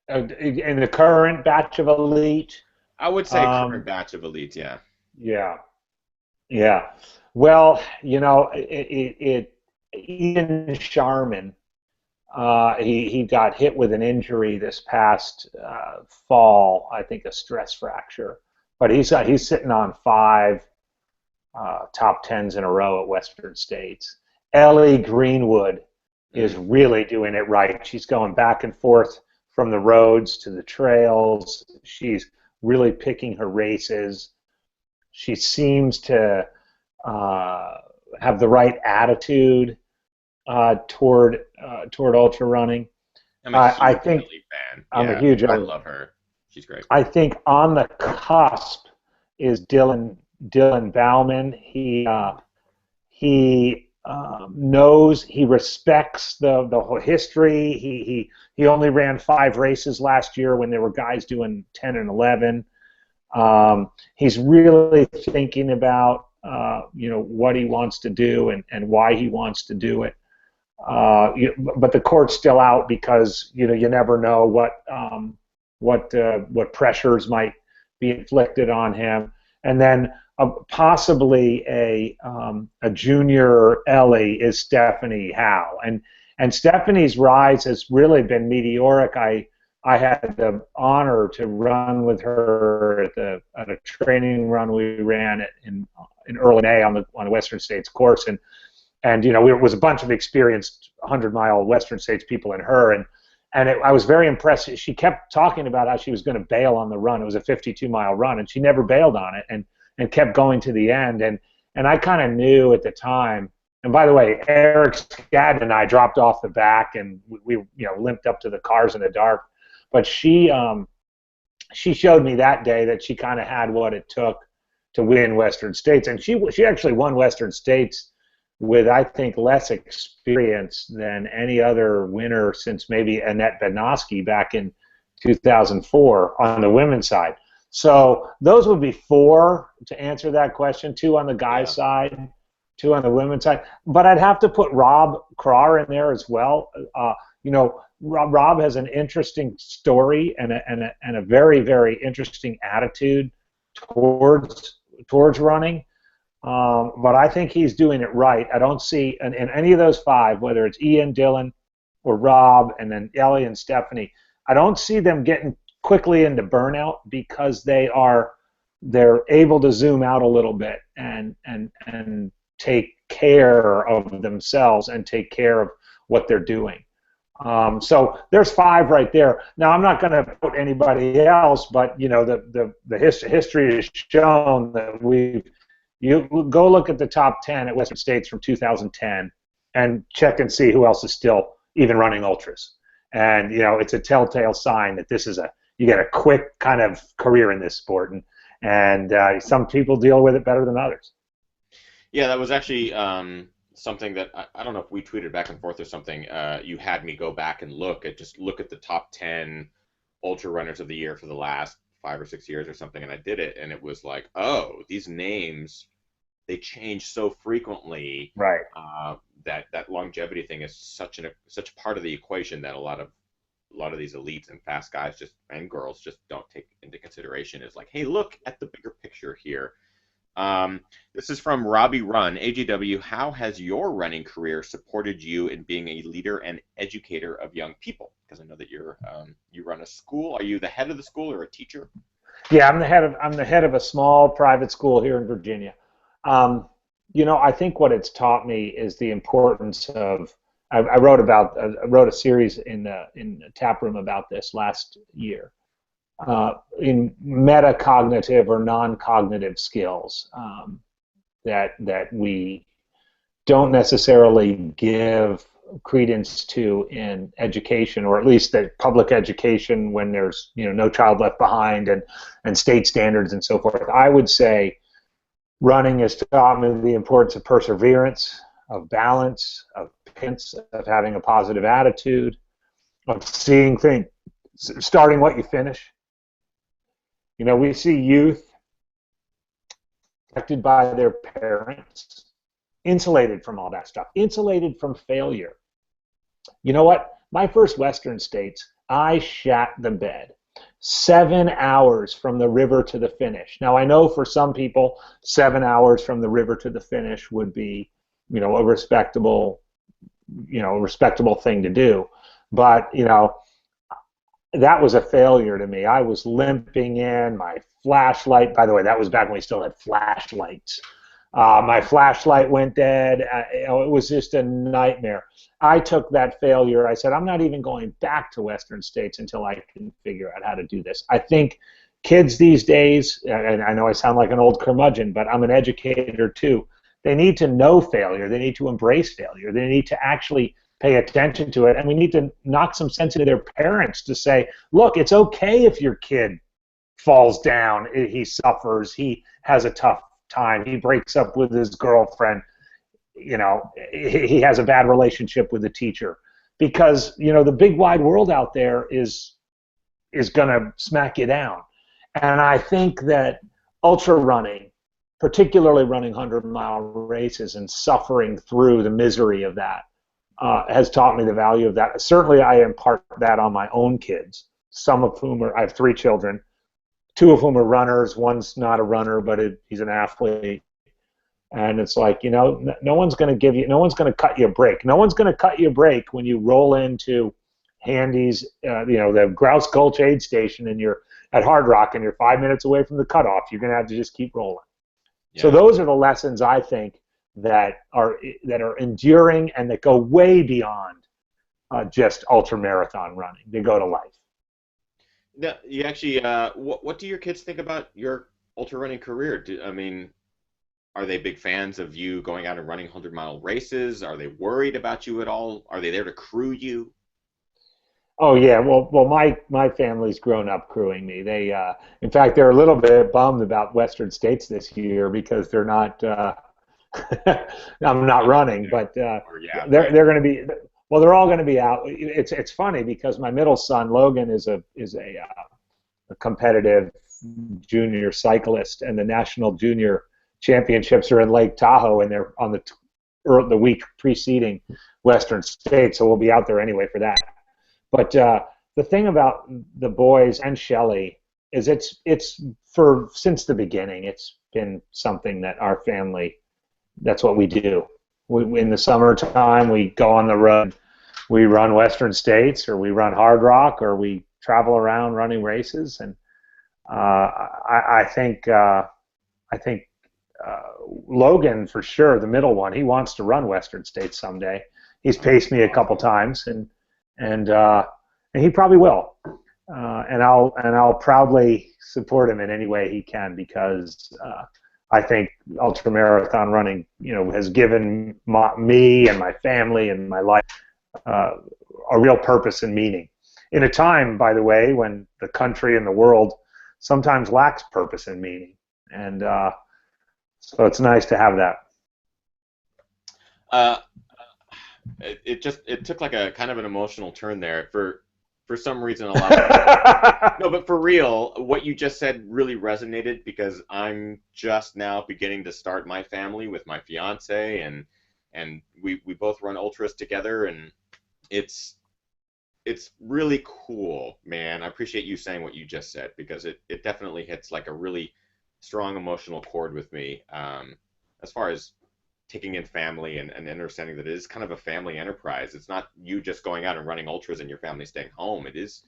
In the current batch of elite? I would say current batch of elites, yeah. Yeah, yeah. Well, Ian Sharman, he got hit with an injury this past fall, I think a stress fracture, but he's sitting on 5 top tens in a row at Western States. Ellie Greenwood is really doing it right. She's going back and forth from the roads to the trails. She's really picking her races. She seems to have the right attitude toward ultra running. I'm a I huge think Ellie fan. I'm Yeah, a huge. I love her. She's great. I think on the cusp is Dylan Bauman. He knows, he respects the whole history. He only ran 5 races last year when there were guys doing 10 and 11. He's really thinking about what he wants to do and why he wants to do it. But the court's still out because you never know what pressures might be inflicted on him. And then possibly a junior Ellie is Stephanie Howe, and Stephanie's rise has really been meteoric. I had the honor to run with her at a training run we ran in early May on the Western States course, and it was a bunch of experienced 100-mile Western States people in her, and I was very impressed. She kept talking about how she was going to bail on the run. It was a 52-mile run, and she never bailed on it, and kept going to the end. And I kind of knew at the time. And by the way, Eric Skadden and I dropped off the back, and we limped up to the cars in the dark. But she showed me that day that she kind of had what it took to win Western States, and she actually won Western States with, I think, less experience than any other winner since maybe Annette Bednarski back in 2004 on the women's side. So those would be 4 to answer that question: 2 on the guys' side, 2 on the women's side. But I'd have to put Rob Krar in there as well. Rob has an interesting story and a very, very interesting attitude towards running. But I think he's doing it right. I don't see in any of those 5, whether it's Ian, Dylan, or Rob, and then Ellie and Stephanie, I don't see them getting quickly into burnout because they're able to zoom out a little bit and take care of themselves and take care of what they're doing. So there's 5 right there. Now I'm not going to put anybody else, but the history has shown that you go look at the top 10 at Western States from 2010 and check and see who else is still even running ultras. And it's a telltale sign that you get a quick kind of career in this sport, and some people deal with it better than others. Yeah, that was actually something that I don't know if we tweeted back and forth or something. You had me go back and look at the top 10 ultra runners of the year for the last 5 or 6 years or something, and I did it, and it was like, oh, these names, they change so frequently, right? That longevity thing is such a part of the equation that a lot of these elites and fast guys and girls just don't take into consideration. Is like, hey, look at the bigger picture here. This is from Robbie Run, AGW. How has your running career supported you in being a leader and educator of young people? Because I know that you run a school. Are you the head of the school or a teacher? Yeah, I'm the head of a small private school here in Virginia. I think what it's taught me is the importance of. I wrote a series in the tap room about this last year. In metacognitive or non-cognitive skills that we don't necessarily give credence to in education, or at least that public education, when there's no child left behind and state standards and so forth. I would say running has taught me the importance of perseverance, of balance, of patience, of having a positive attitude, of seeing things, starting what you finish. We see youth protected by their parents, insulated from all that stuff, insulated from failure. You know what? My first Western States, I shat the bed. 7 hours from the river to the finish. Now, I know for some people, 7 hours from the river to the finish would be, a respectable thing to do. But, that was a failure to me. I was limping in. My flashlight, by the way, that was back when we still had flashlights. My flashlight went dead. It was just a nightmare. I took that failure. I said, I'm not even going back to Western States until I can figure out how to do this. I think kids these days, and I know I sound like an old curmudgeon, but I'm an educator too, they need to know failure. They need to embrace failure. They need to actually pay attention to it. And we need to knock some sense into their parents to say, look, it's okay if your kid falls down, he suffers, he has a tough time, he breaks up with his girlfriend, he has a bad relationship with the teacher, because the big wide world out there is going to smack you down. And I think that ultra running, particularly running 100-mile races and suffering through the misery of that, has taught me the value of that. Certainly I impart that on my own kids, some of whom I have 3 children, 2 of whom are runners. One's not a runner, but he's an athlete. And it's like, no one's going to cut you a break. No one's going to cut you a break when you roll into Handy's, the Grouse Gulch aid station, and you're at Hard Rock and you're 5 minutes away from the cutoff. You're going to have to just keep rolling. Yeah. So those are the lessons, I think, that are enduring and that go way beyond just ultramarathon running. They go to life. Now, you actually, what do your kids think about your ultra running career? Are they big fans of you going out and running 100-mile races? Are they worried about you at all? Are they there to crew you? Oh yeah, well, my family's grown up crewing me. They, in fact, they're a little bit bummed about Western States this year because they're not. I'm not running, but they're going to be. Well, they're all going to be out. It's funny because my middle son Logan is a competitive junior cyclist, and the national junior championships are in Lake Tahoe, and they're on the week preceding Western States, so we'll be out there anyway for that. But the thing about the boys and Shelley is it's since the beginning, it's been something that our family, that's what we do. In the summertime, we go on the road. We run Western States, or we run Hard Rock, or we travel around running races. And I think Logan, for sure, the middle one, he wants to run Western States someday. He's paced me a couple times, and he probably will. And I'll proudly support him in any way he can, because I think ultramarathon running, has given me and my family and my life a real purpose and meaning. In a time, by the way, when the country and the world sometimes lacks purpose and meaning, and so it's nice to have that. It took like a kind of an emotional turn there for some reason. A lot of no, but for real, what you just said really resonated, because I'm just now beginning to start my family with my fiance, and we both run ultras together, and it's really cool, man. I appreciate you saying what you just said, because it definitely hits like a really strong emotional chord with me, as far as taking in family and understanding that it is kind of a family enterprise. It's not you just going out and running ultras and your family staying home. It is,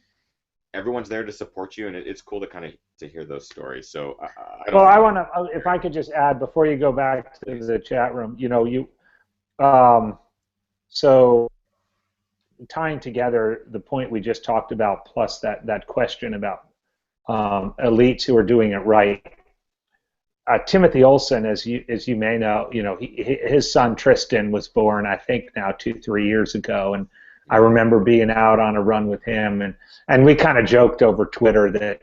everyone's there to support you, and it's cool to kind of to hear those stories. So I want to, if I could just add before you go back to the chat room, so tying together the point we just talked about, plus that question about elites who are doing it right. Timothy Olson, as you may know, his son Tristan was born, I think now 2-3 years ago, and I remember being out on a run with him, and we kind of joked over Twitter that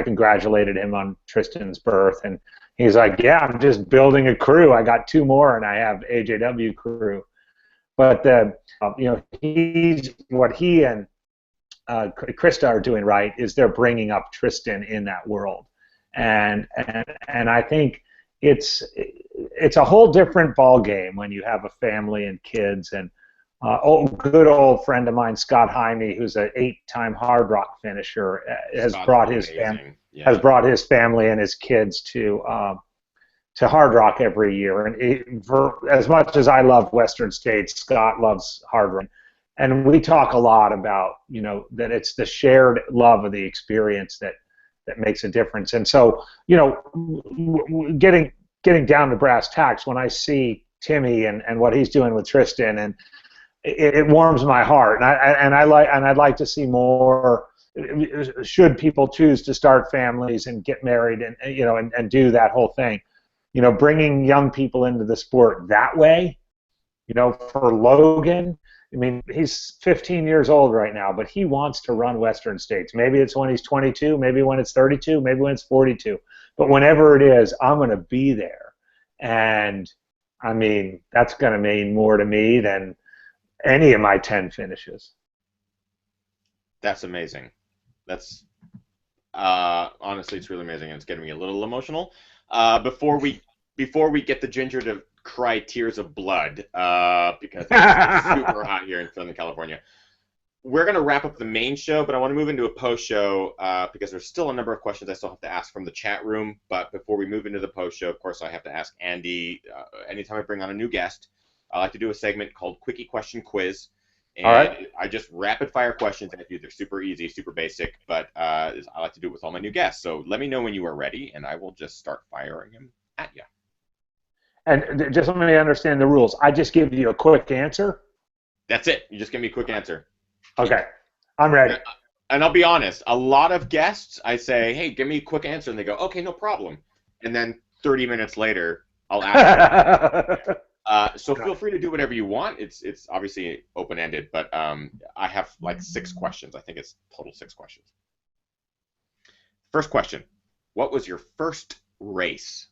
congratulated him on Tristan's birth, and he's like, yeah, I'm just building a crew. I got 2 more, and I have AJW crew. But what he and Krista are doing right is they're bringing up Tristan in that world. And I think it's a whole different ball game when you have a family and kids, and Good old friend of mine, Scott Hyme, who's an 8-time Hard Rock finisher, has Scott's brought amazing. his family and his kids to Hard Rock every year. And for as much as I love Western States, Scott loves Hard Rock. And we talk a lot about, that it's the shared love of the experience that makes a difference. And so, getting down to brass tacks, when I see Timmy and what he's doing with Tristan, and it warms my heart. And I'd like to see more. Should people choose to start families and get married and do that whole thing, bringing young people into the sport that way, for Logan. I mean, he's 15 years old right now, but he wants to run Western States. Maybe it's when he's 22, maybe when it's 32, maybe when it's 42. But whenever it is, I'm going to be there. And, I mean, that's going to mean more to me than any of my 10 finishes. That's amazing. That's honestly, it's really amazing, and it's getting me a little emotional. Before we get the Ginger to cry tears of blood, because it's super hot here in Southern California, we're going to wrap up the main show, but I want to move into a post show because there's still a number of questions I still have to ask from the chat room. But before we move into the post show, of course, I have to ask Andy. Anytime I bring on a new guest, I like to do a segment called Quickie Question Quiz. And all right. I just rapid fire questions at you. They're super easy, super basic, but I like to do it with all my new guests. So let me know when you are ready, and I will just start firing them at you. And just let me understand the rules. I just give you a quick answer? That's it. You just give me a quick answer. Okay. I'm ready. And I'll be honest, a lot of guests, I say, hey, give me a quick answer, and they go, okay, no problem. And then 30 minutes later, I'll ask them. So feel free to do whatever you want. It's obviously open-ended, but I have like 6 questions. I think it's total 6 questions. First question. What was your first race?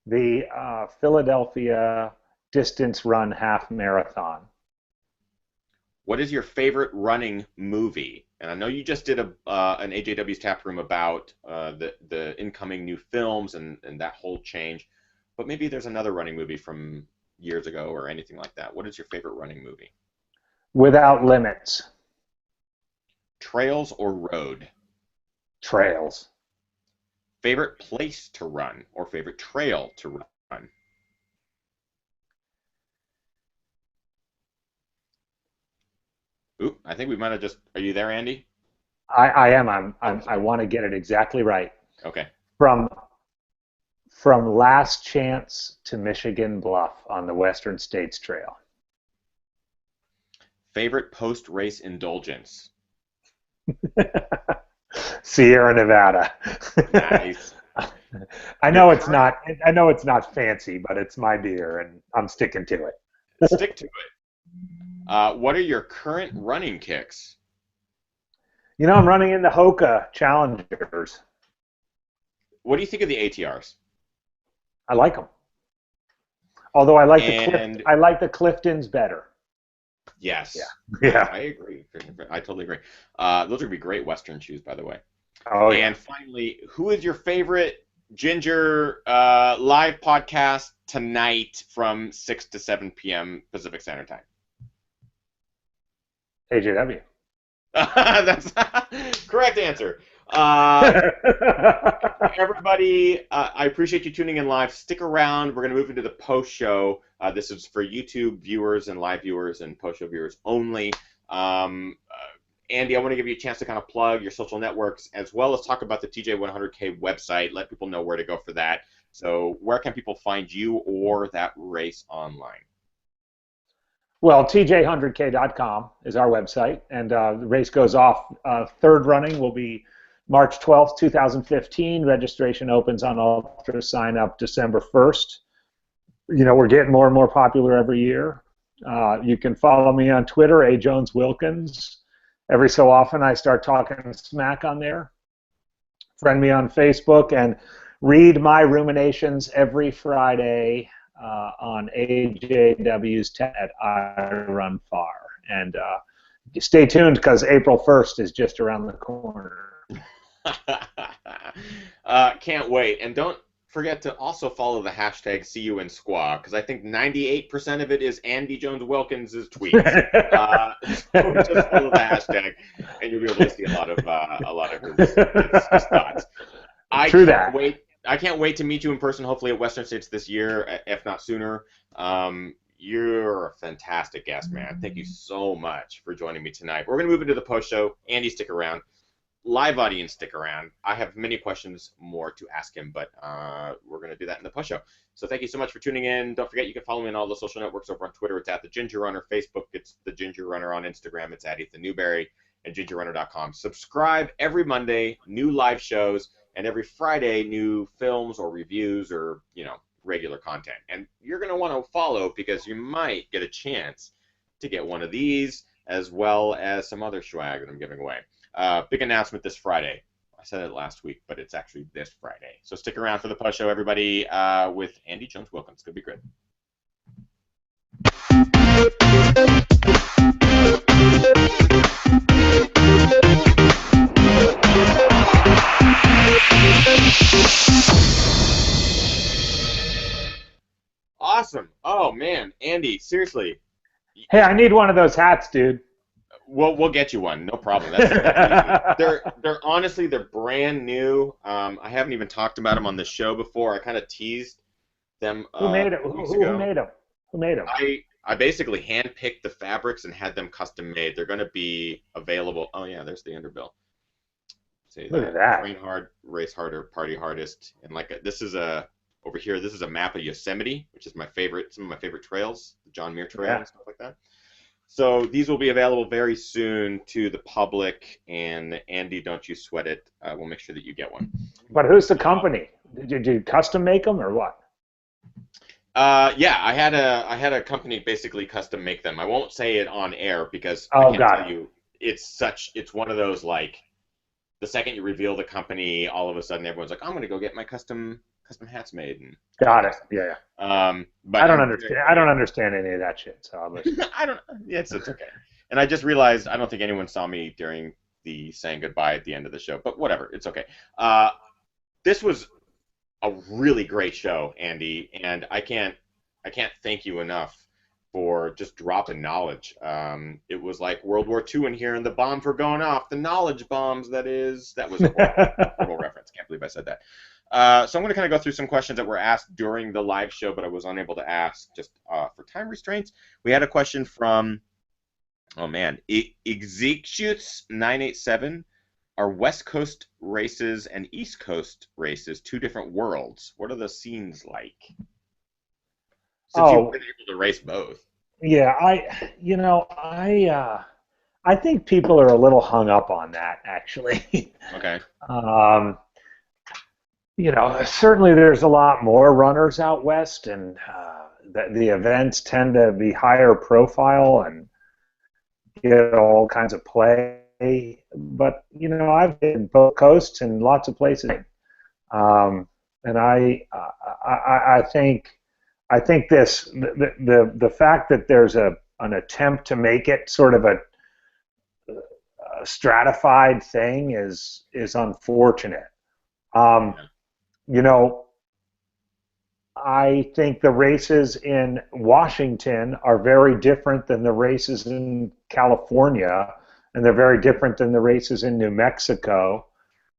The Philadelphia distance run half marathon. What is your favorite running movie? And I know you just did an AJW's tap room about the incoming new films and that whole change, but maybe there's another running movie from years ago or anything like that. What is your favorite running movie? Without Limits. Trails or road? Trails. Favorite place to run or favorite trail to run? Oop, I think we might have just. Are you there, Andy? I am. I want to get it exactly right. Okay. From Last Chance to Michigan Bluff on the Western States Trail. Favorite post-race indulgence? Sierra Nevada. Nice. I know it's not fancy, but it's my beer, and I'm sticking to it. Stick to it. What are your current running kicks? I'm running in the Hoka Challengers. What do you think of the ATRs? I like them. Although I like the Cliftons better. Yes. Yeah. I agree. I totally agree. Those would be great Western shoes, by the way. Oh, yeah. And finally, who is your favorite Ginger live podcast tonight from 6 to 7 p.m. Pacific Standard Time? AJW. That's correct answer. Everybody, I appreciate you tuning in live. Stick around. We're going to move into the post show. This is for YouTube viewers and live viewers and post show viewers only. Andy, I want to give you a chance to kind of plug your social networks as well as talk about the TJ100K website. Let people know where to go for that. So where can people find you or that race online? Well, TJ100K.com is our website, and the race goes off. Third running will be March 12th, 2015. Registration opens on Ultra Sign Up December 1st. We're getting more and more popular every year. You can follow me on Twitter, A Jones-Wilkins. Every so often I start talking smack on there. Friend me on Facebook and read my ruminations every Friday on AJW's at I Run Far. And stay tuned because April 1st is just around the corner. Can't wait. And don't forget to also follow the hashtag #CUInSquaw, because I think 98% of it is Andy Jones-Wilkins' tweets. So just follow the hashtag, and you'll be able to see a lot of his thoughts. True that. I can't wait to meet you in person, hopefully at Western States this year, if not sooner. You're a fantastic guest, man. Thank you so much for joining me tonight. We're going to move into the post show. Andy, stick around. Live audience, stick around. I have many questions more to ask him, but we're going to do that in the post show. So thank you so much for tuning in. Don't forget, you can follow me on all the social networks. Over on Twitter, it's at The Ginger Runner. Facebook, it's The Ginger Runner. On Instagram, it's at Ethan Newberry, and gingerrunner.com. Subscribe every Monday, new live shows, and every Friday, new films or reviews or, regular content. And you're going to want to follow, because you might get a chance to get one of these, as well as some other swag that I'm giving away. Big announcement this Friday. I said it last week, but it's actually this Friday. So stick around for the post show, everybody, with Andy Jones-Wilkins. It's going to be great. Awesome. Oh, man. Andy, seriously. Hey, I need one of those hats, dude. We'll get you one. No problem. That's they're honestly, they're brand new. I haven't even talked about them on the show before. I kind of teased them. Who made it? Who made them? Who made them? I basically handpicked the fabrics and had them custom made. They're going to be available. Oh yeah, there's the underbill. Look at that. Train hard, race harder, party hardest, and this is over here. This is a map of Yosemite, which is some of my favorite trails, the John Muir Trail and stuff like that. So these will be available very soon to the public, and Andy, don't you sweat it. We'll make sure that you get one. But who's the company? Did you custom make them or what? Yeah, I had a company basically custom make them. I won't say it on air because I can't tell you. It's one of those, like, the second you reveal the company, all of a sudden everyone's like, I'm going to go get my custom hats made. And got it. Yeah. But I don't understand. I don't understand any of that shit. So it's okay. And I just realized I don't think anyone saw me during the saying goodbye at the end of the show. But whatever, it's okay. This was a really great show, Andy, and I can't thank you enough for just dropping knowledge. It was like World War II in here, and the bombs were going off. The knowledge bombs, that is. That was a horrible reference. Can't believe I said that. So I'm going to kind of go through some questions that were asked during the live show, but I was unable to ask just for time restraints. We had a question from, Executs987. Are West Coast races and East Coast races two different worlds? What are the scenes like? Since you've been able to race both. Yeah, I think people are a little hung up on that, actually. Okay. Certainly there's a lot more runners out west, and the events tend to be higher profile and get all kinds of play. But I've been both coasts and lots of places, and I think the fact that there's an attempt to make it sort of a stratified thing is unfortunate. I think the races in Washington are very different than the races in California, and they're very different than the races in New Mexico.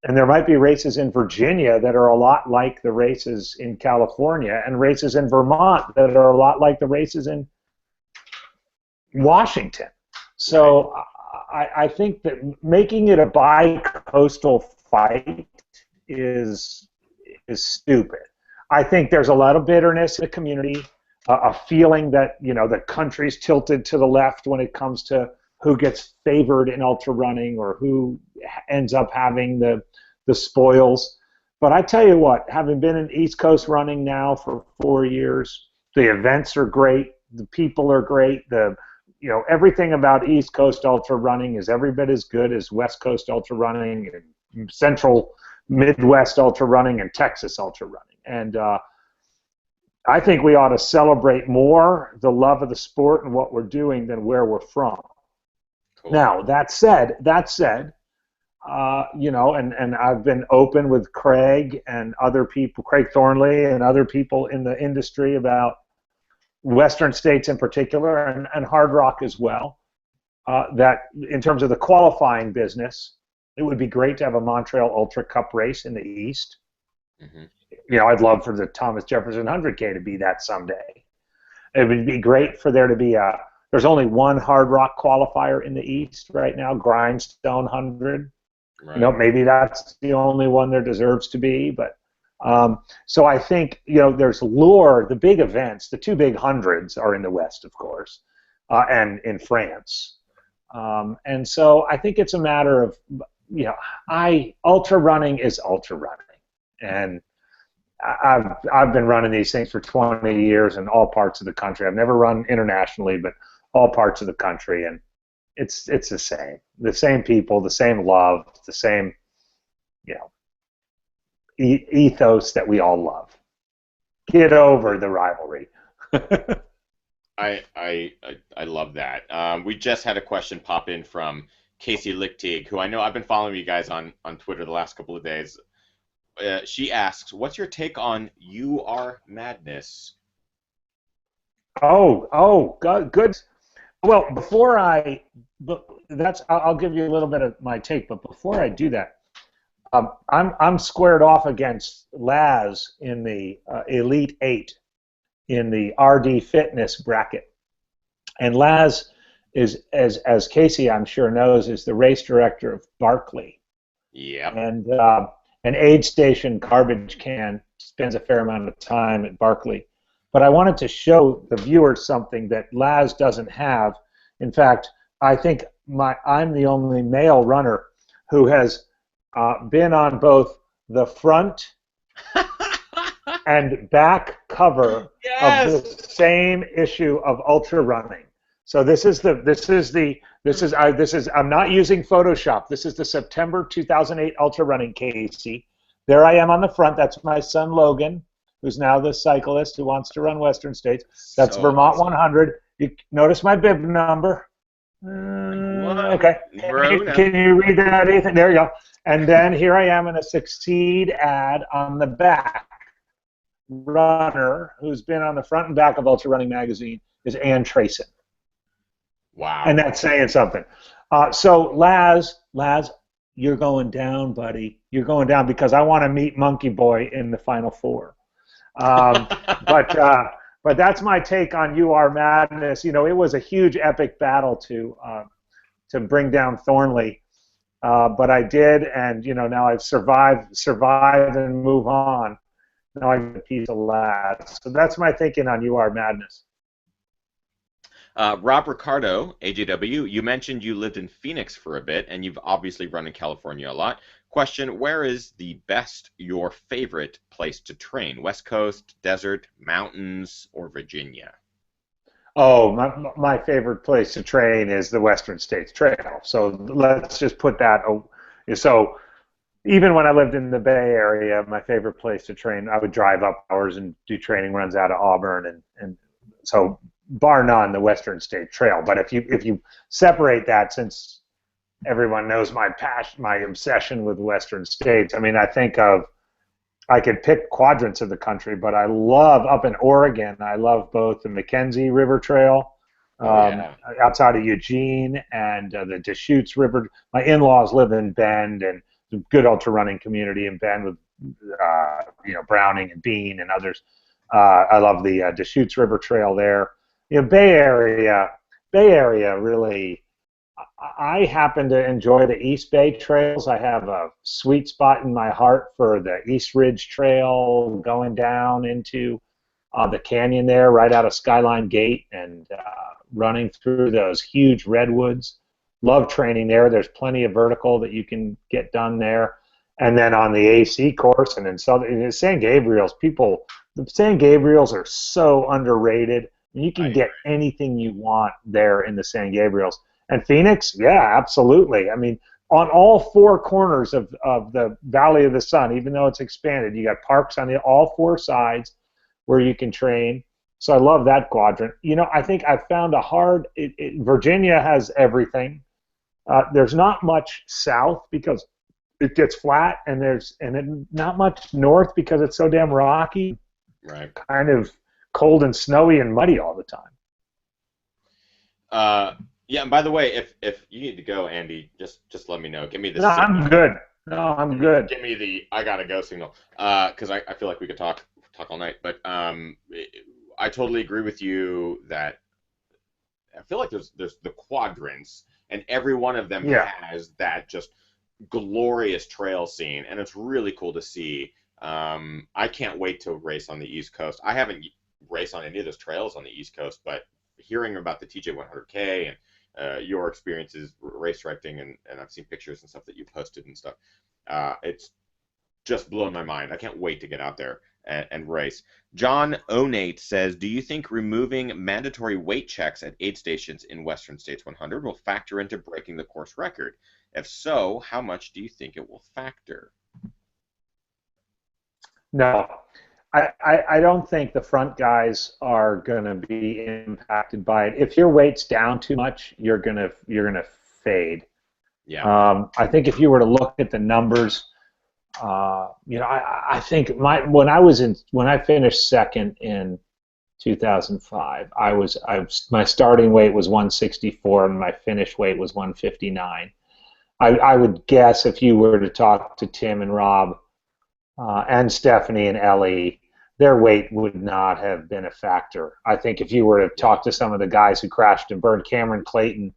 And there might be races in Virginia that are a lot like the races in California, and races in Vermont that are a lot like the races in Washington. So I think that making it a bi-coastal fight is stupid. I think there's a lot of bitterness in the community, a feeling that the country's tilted to the left when it comes to who gets favored in ultra running or who ends up having the spoils. But I tell you what, having been in East Coast running now for 4 years, the events are great, the people are great, everything about East Coast ultra running is every bit as good as West Coast ultra running and Central Midwest ultra running and Texas ultra running. And I think we ought to celebrate more the love of the sport and what we're doing than where we're from. Cool. Now, that said, and I've been open with Craig and other people, Craig Thornley and other people in the industry about Western states in particular, and Hard Rock as well, that in terms of the qualifying business, it would be great to have a Montreal Ultra Cup race in the East. Mm-hmm. I'd love for the Thomas Jefferson 100K to be that someday. It would be great for there to be there's only one Hard Rock qualifier in the East right now, Grindstone 100. Right. Maybe that's the only one there deserves to be, but so I think there's lure. The big events, the two big hundreds, are in the West, of course, and in France, and so I think it's a matter of ultra running is ultra running, and I've been running these things for 20 years in all parts of the country. I've never run internationally, but all parts of the country, and it's the same people, the same love, the same ethos that we all love. Get over the rivalry. I love that. We just had a question pop in from Casey Lichtig, who I know I've been following you guys on Twitter the last couple of days. She asks, "What's your take on You Are Madness?" Oh, good. Well, I'll give you a little bit of my take, but before I do that, I'm squared off against Laz in the Elite 8 in the RD Fitness bracket, and Laz is, as Casey I'm sure knows, is the race director of Barkley. Yeah. And an aid station garbage can spends a fair amount of time at Barkley. But I wanted to show the viewers something that Laz doesn't have. In fact, I think I'm the only male runner who has been on both the front and back cover of the same issue of Ultrarunning. So I'm not using Photoshop. This is the September 2008 Ultrarunning, Casey. There I am on the front. That's my son Logan, who's now the cyclist who wants to run Western States. That's so Vermont awesome. 100. You notice my bib number. Okay. Can you read that, Ethan? There you go. And then here I am in a Succeed ad on the back. Runner who's been on the front and back of Ultrarunning magazine is Ann Trayson. Wow. And that's saying something. So Laz, you're going down, buddy. You're going down because I want to meet Monkey Boy in the Final Four. But that's my take on You Are Madness. It was a huge epic battle to bring down Thornley, but I did, and now I've survived and move on. Now I get a piece of Laz. So that's my thinking on You Are Madness. Rob Ricardo, AJW, you mentioned you lived in Phoenix for a bit, and you've obviously run in California a lot. Question, where is your favorite place to train? West Coast, desert, mountains, or Virginia? Oh, my favorite place to train is the Western States Trail. So let's just put that. So even when I lived in the Bay Area, my favorite place to train, I would drive up hours and do training runs out of Auburn, and so bar none, the Western States Trail. But if you separate that, since everyone knows my passion, my obsession with Western States, I could pick quadrants of the country, but I love up in Oregon. I love both the Mackenzie River Trail outside of Eugene and the Deschutes River. My in-laws live in Bend, and it's a good ultra running community in Bend with Browning and Bean and others. I love the Deschutes River Trail there. Bay Area really. I happen to enjoy the East Bay trails. I have a sweet spot in my heart for the East Ridge Trail going down into the canyon there, right out of Skyline Gate, and running through those huge redwoods. Love training there. There's plenty of vertical that you can get done there. And then on the AC course and in San Gabriel's, the San Gabriel's are so underrated. You can get anything you want there in the San Gabriel's. And Phoenix, yeah, absolutely. I mean, on all four corners of the Valley of the Sun, even though it's expanded, you got parks on all four sides where you can train. So I love that quadrant. I think I found Virginia has everything. There's not much south because it gets flat, and not much north because it's so damn rocky. Right. Kind of cold and snowy and muddy all the time. Yeah, and by the way, if you need to go, Andy, just let me know. Give me the No, signal. I'm good. No, I'm good. Give me the I gotta go signal. Because I feel like we could talk all night. But I totally agree with you that I feel like there's the quadrants, and every one of them has that just glorious trail scene, and it's really cool to see. I can't wait to race on the East Coast. I haven't raced on any of those trails on the East Coast, but hearing about the TJ 100K and your experiences race directing, and I've seen pictures and stuff that you posted and stuff. It's just blown my mind. I can't wait to get out there and race. John Onate says, do you think removing mandatory weight checks at aid stations in Western States 100 will factor into breaking the course record? If so, how much do you think it will factor? No. I don't think the front guys are going to be impacted by it. If your weight's down too much, you're gonna fade. Yeah. I think if you were to look at the numbers, I think when I finished second in 2005, my starting weight was 164 and my finish weight was 159. I would guess if you were to talk to Tim and Rob and Stephanie and Ellie, their weight would not have been a factor. I think if you were to talk to some of the guys who crashed and burned, Cameron Clayton,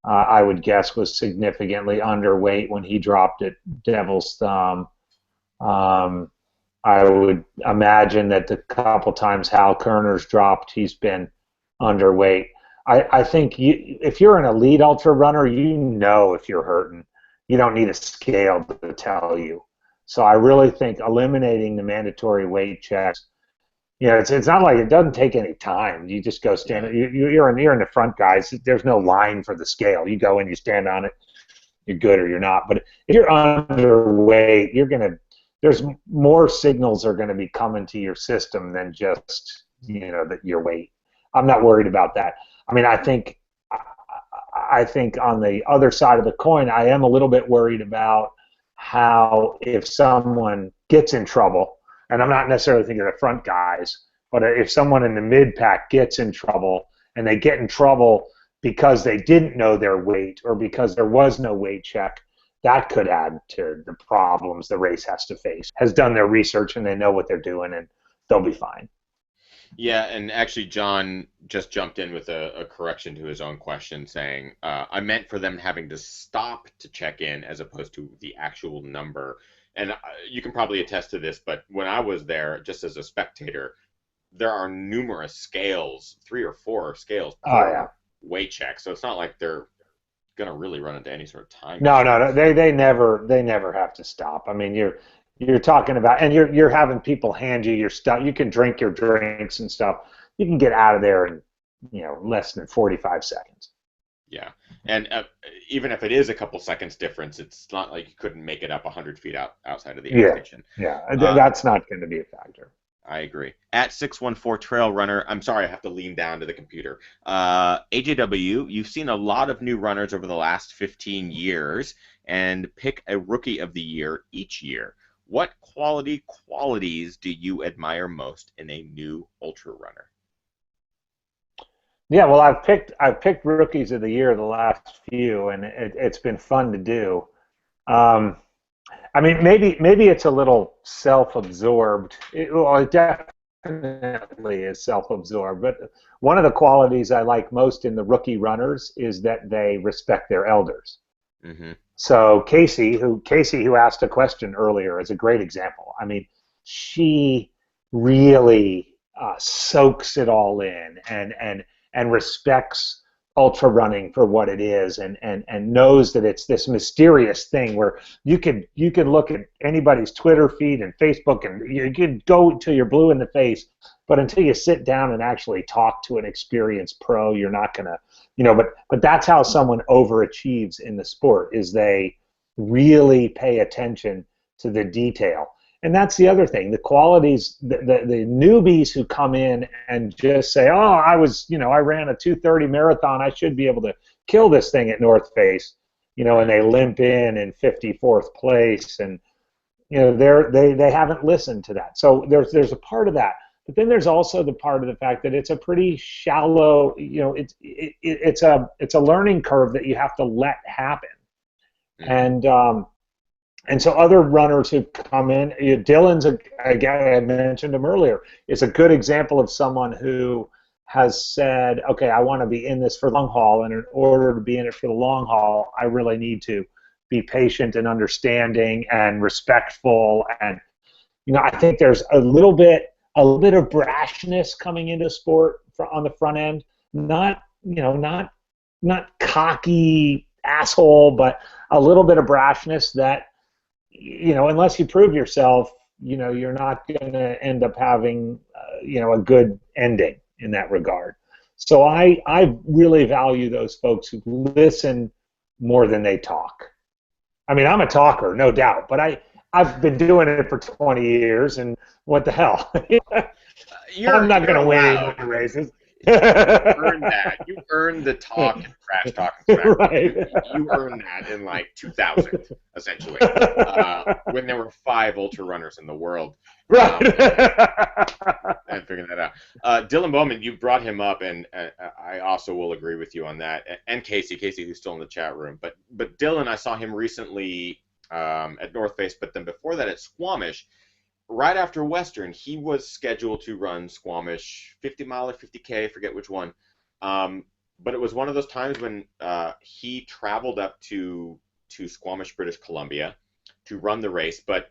I would guess was significantly underweight when he dropped at Devil's Thumb. I would imagine that the couple times Hal Kerner's dropped, he's been underweight. I think if you're an elite ultra runner, you know if you're hurting. You don't need a scale to tell you. So I really think eliminating the mandatory weight checks, it's not like it doesn't take any time. You just go stand. You're in the front, guys. There's no line for the scale. You go in, you stand on it. You're good or you're not. But if you're underweight, there's more signals are going to be coming to your system than just that your weight. I'm not worried about that. I mean, I think on the other side of the coin, I am a little bit worried about how if someone gets in trouble, and I'm not necessarily thinking of the front guys, but if someone in the mid-pack gets in trouble, and they get in trouble because they didn't know their weight or because there was no weight check, that could add to the problems the race has to face. Has done their research, and they know what they're doing, and they'll be fine. Yeah, and actually John just jumped in with a correction to his own question, saying, I meant for them having to stop to check in as opposed to the actual number. And you can probably attest to this, but when I was there, just as a spectator, there are numerous scales, 3 or 4 scales per weight check. So it's not like they're going to really run into any sort of time. No. They never have to stop. I mean, you're talking about, and you're having people hand you your stuff. You can drink your drinks and stuff. You can get out of there in less than 45 seconds. Yeah, and even if it is a couple seconds difference, it's not like you couldn't make it up 100 feet outside of the air station. Yeah, that's not going to be a factor. I agree. At 614 Trail Runner, I'm sorry, I have to lean down to the computer. AJW, you've seen a lot of new runners over the last 15 years, and pick a Rookie of the Year each year. What qualities do you admire most in a new ultra runner? Yeah, well, I've picked Rookies of the Year the last few, and it's been fun to do. I mean, maybe it's a little self-absorbed. It definitely is self-absorbed. But one of the qualities I like most in the rookie runners is that they respect their elders. Mm-hmm. So Casey, who asked a question earlier, is a great example. I mean, she really soaks it all in and respects ultra running for what it is, and knows that it's this mysterious thing where you can look at anybody's Twitter feed and Facebook, and you can go till you're blue in the face, but until you sit down and actually talk to an experienced pro, you're not gonna, but that's how someone overachieves in the sport, is they really pay attention to the detail. And that's the other thing, the qualities, the newbies who come in and just say, oh, I ran a 2:30 marathon, I should be able to kill this thing at North Face. and they limp in 54th place, and they haven't listened to that. So there's a part of that, but then there's also the part of the fact that it's a pretty shallow, it's a learning curve that you have to let happen. And so other runners who come in, Dylan's, again, I mentioned him earlier, is a good example of someone who has said, okay, I want to be in this for the long haul, and in order to be in it for the long haul, I really need to be patient and understanding and respectful. And I think there's a little bit of brashness coming into sport on the front end. Not cocky asshole, but a little bit of brashness that, unless you prove yourself, you're not going to end up having, a good ending in that regard. So I really value those folks who listen more than they talk. I mean, I'm a talker, no doubt, but I've been doing it for 20 years, and what the hell? I'm not going to win any races. You earned that. You earned the talk and trash talk and crap. Right. You earned that in like 2000, essentially, when there were 5 ultra runners in the world. Right. And figuring that out. Dylan Bowman, you brought him up, and I also will agree with you on that. And Casey, who's still in the chat room. But Dylan, I saw him recently at North Face, but then before that at Squamish. Right after Western, he was scheduled to run Squamish 50 mile or 50K, I forget which one. But it was one of those times when he traveled up to Squamish, British Columbia to run the race, but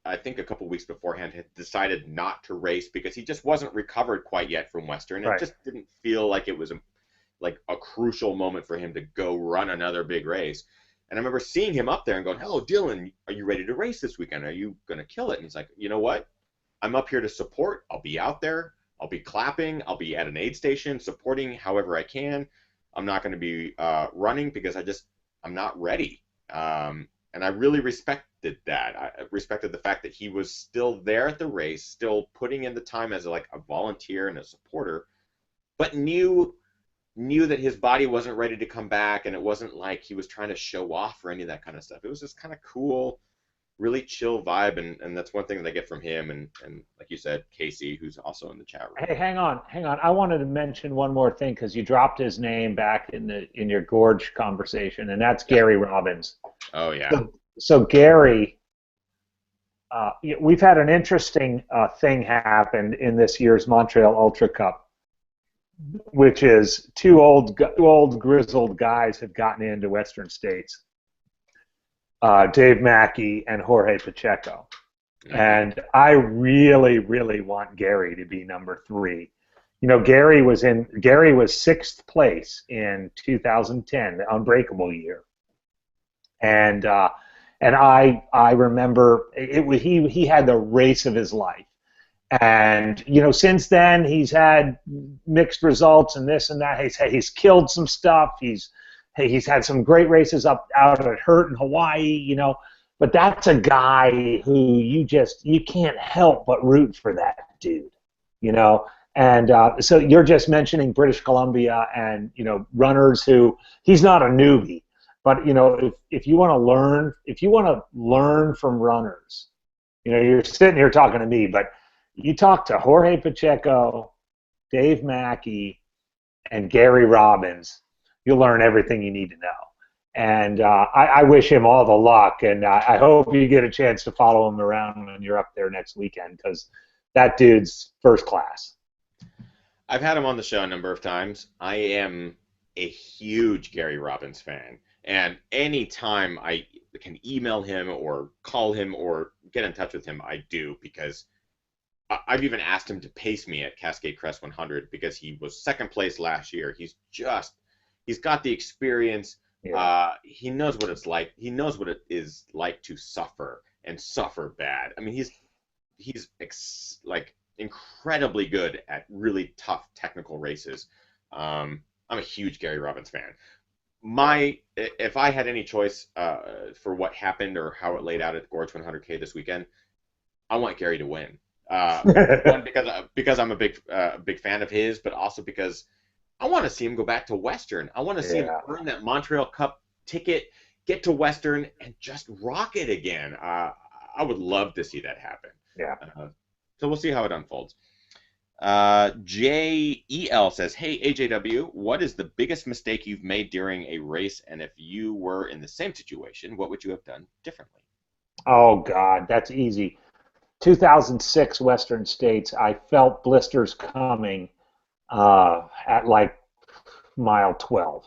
I think a couple weeks beforehand had decided not to race because he just wasn't recovered quite yet from Western. Right. It just didn't feel like it was a crucial moment for him to go run another big race. And I remember seeing him up there and going, hello, Dylan, are you ready to race this weekend? Are you going to kill it? And he's like, you know what? I'm up here to support. I'll be out there. I'll be clapping. I'll be at an aid station supporting however I can. I'm not going to be running because I'm not ready. And I really respected that. I respected the fact that he was still there at the race, still putting in the time as a volunteer and a supporter, but knew that his body wasn't ready to come back, and it wasn't like he was trying to show off or any of that kind of stuff. It was just kind of cool, really chill vibe, and that's one thing that I get from him, and like you said, Casey, who's also in the chat room. Hey, hang on. I wanted to mention one more thing because you dropped his name back in your Gorge conversation, and that's Gary Robbins. Oh, yeah. So Gary, we've had an interesting thing happen in this year's Montreal Ultra Cup, which is two old grizzled guys have gotten into Western States, Dave Mackey and Jorge Pacheco. And I really, really want Gary to be number 3. Gary was 6th place in 2010, the Unbreakable year. And I remember he had the race of his life. And since then he's had mixed results and this and that. He's killed some stuff. He's had some great races out at Hurt in Hawaii. But that's a guy who you can't help but root for that dude. And so you're just mentioning British Columbia and runners who he's not a newbie, but if you want to learn from runners, you're sitting here talking to me, but you talk to Jorge Pacheco, Dave Mackey, and Gary Robbins, you'll learn everything you need to know. And I wish him all the luck, and I hope you get a chance to follow him around when you're up there next weekend, because that dude's first class. I've had him on the show a number of times. I am a huge Gary Robbins fan, and anytime I can email him or call him or get in touch with him, I do, because I've even asked him to pace me at Cascade Crest 100 because he was 2nd place last year. He's got the experience. Yeah. He knows what it's like. He knows what it is like to suffer and suffer bad. I mean, he's incredibly good at really tough technical races. I'm a huge Gary Robbins fan. If I had any choice for what happened or how it laid out at Gorge 100K this weekend, I want Gary to win. One, because I'm a big fan of his, but also because I want to see him go back to Western. I want to see him earn that Montreal Cup ticket get to Western and just rock it again. I would love to see that happen. Yeah. So we'll see how it unfolds. JEL says, hey, AJW, what is the biggest mistake you've made during a race? And if you were in the same situation, what would you have done differently? Oh, God, that's easy. 2006 Western States, I felt blisters coming at like mile 12.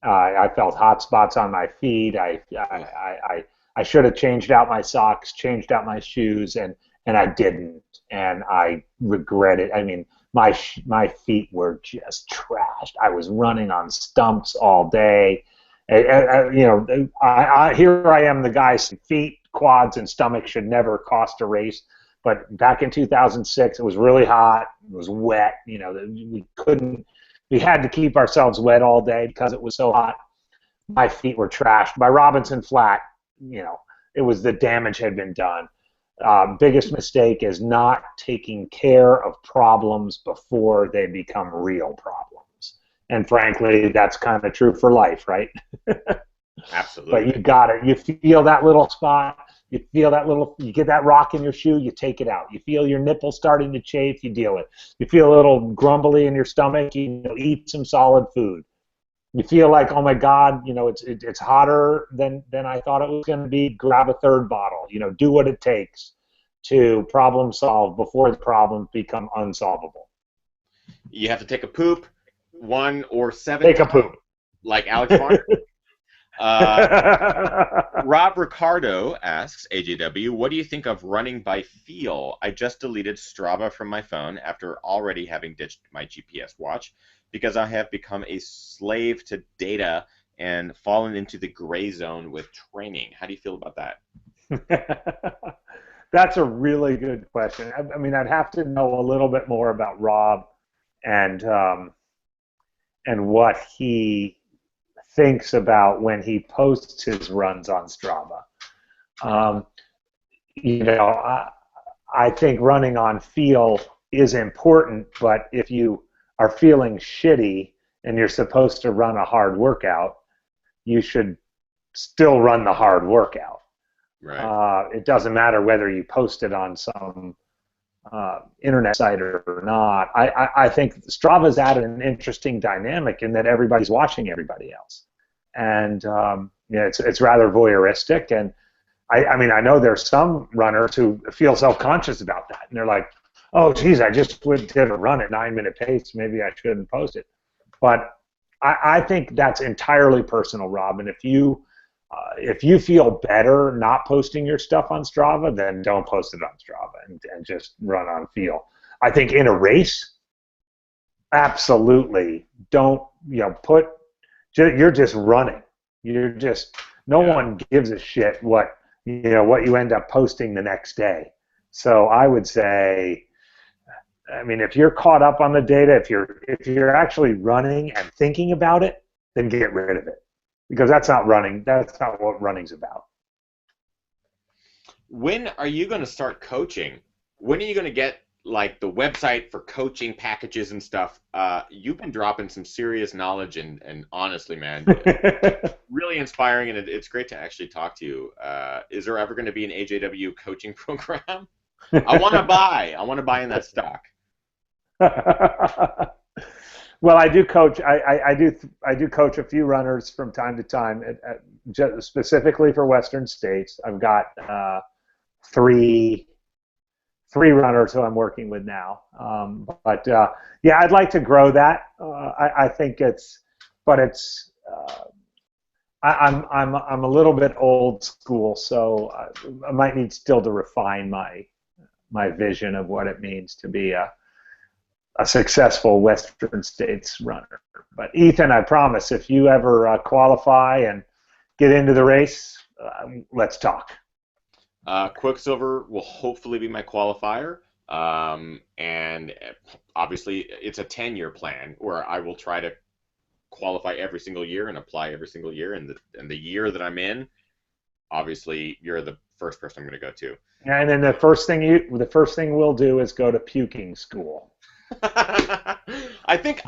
I felt hot spots on my feet. I should have changed out my socks, changed out my shoes, and I didn't, and I regret it. I mean, my feet were just trashed. I was running on stumps all day. You know, here I am, the guy's feet, quads, and stomach should never cost a race. But back in 2006, it was really hot. It was wet. You know, we had to keep ourselves wet all day because it was so hot. My feet were trashed. By Robinson Flat, you know, it was the damage had been done. Biggest mistake is not taking care of problems before they become real problems. And frankly, that's kind of true for life, right? Absolutely. But you got it. You feel that little spot. You feel that little, you get that rock in your shoe, you take it out. You feel your nipple starting to chafe, you deal with it. You feel a little grumbly in your stomach, you eat some solid food. You feel like, oh my God, you know, it's hotter than I thought it was going to be. Grab a third bottle. You know, do what it takes to problem solve before the problems become unsolvable. You have to take a poop 1 or 7 Take a poop. Like Alex Farner. Rob Ricardo asks, AJW, what do you think of running by feel? I just deleted Strava from my phone after already having ditched my GPS watch because I have become a slave to data and fallen into the gray zone with training. How do you feel about that? That's a really good question. I mean, I'd have to know a little bit more about Rob and what he thinks about when he posts his runs on Strava. You know, I think running on feel is important, but if you are feeling shitty and you're supposed to run a hard workout, you should still run the hard workout. Right. It doesn't matter whether you post it on some internet site or not. I think Strava's added an interesting dynamic in that everybody's watching everybody else, and you know, it's rather voyeuristic. And I mean, I know there's some runners who feel self-conscious about that, and they're like, "Oh, geez, I just did a run at 9-minute pace. Maybe I shouldn't post it." But I think that's entirely personal, Rob. And if you feel better not posting your stuff on Strava, then don't post it on Strava and just run on feel. I think in a race, absolutely don't, you know, you're just running. You're just, no one gives a shit what you end up posting the next day. So I would say, I mean, if you're caught up on the data, if you're actually running and thinking about it, then get rid of it. Because that's not running. That's not what running's about. When are you going to start coaching? When are you going to get like the website for coaching packages and stuff? You've been dropping some serious knowledge, and honestly, man, really inspiring, and it's great to actually talk to you. Is there ever going to be an AJW coaching program? I want to buy in that stock. Well, I do coach. I do coach a few runners from time to time, specifically for Western States. I've got three runners who I'm working with now. But yeah, I'd like to grow that. I think I'm a little bit old school, so I might need still to refine my vision of what it means to be a successful Western States runner. But Ethan, I promise, if you ever qualify and get into the race, let's talk. Quicksilver will hopefully be my qualifier, and obviously it's a 10-year plan where I will try to qualify every single year and apply every single year. And the year that I'm in, obviously you're the first person I'm going to go to. And then the first thing we'll do is go to puking school. I think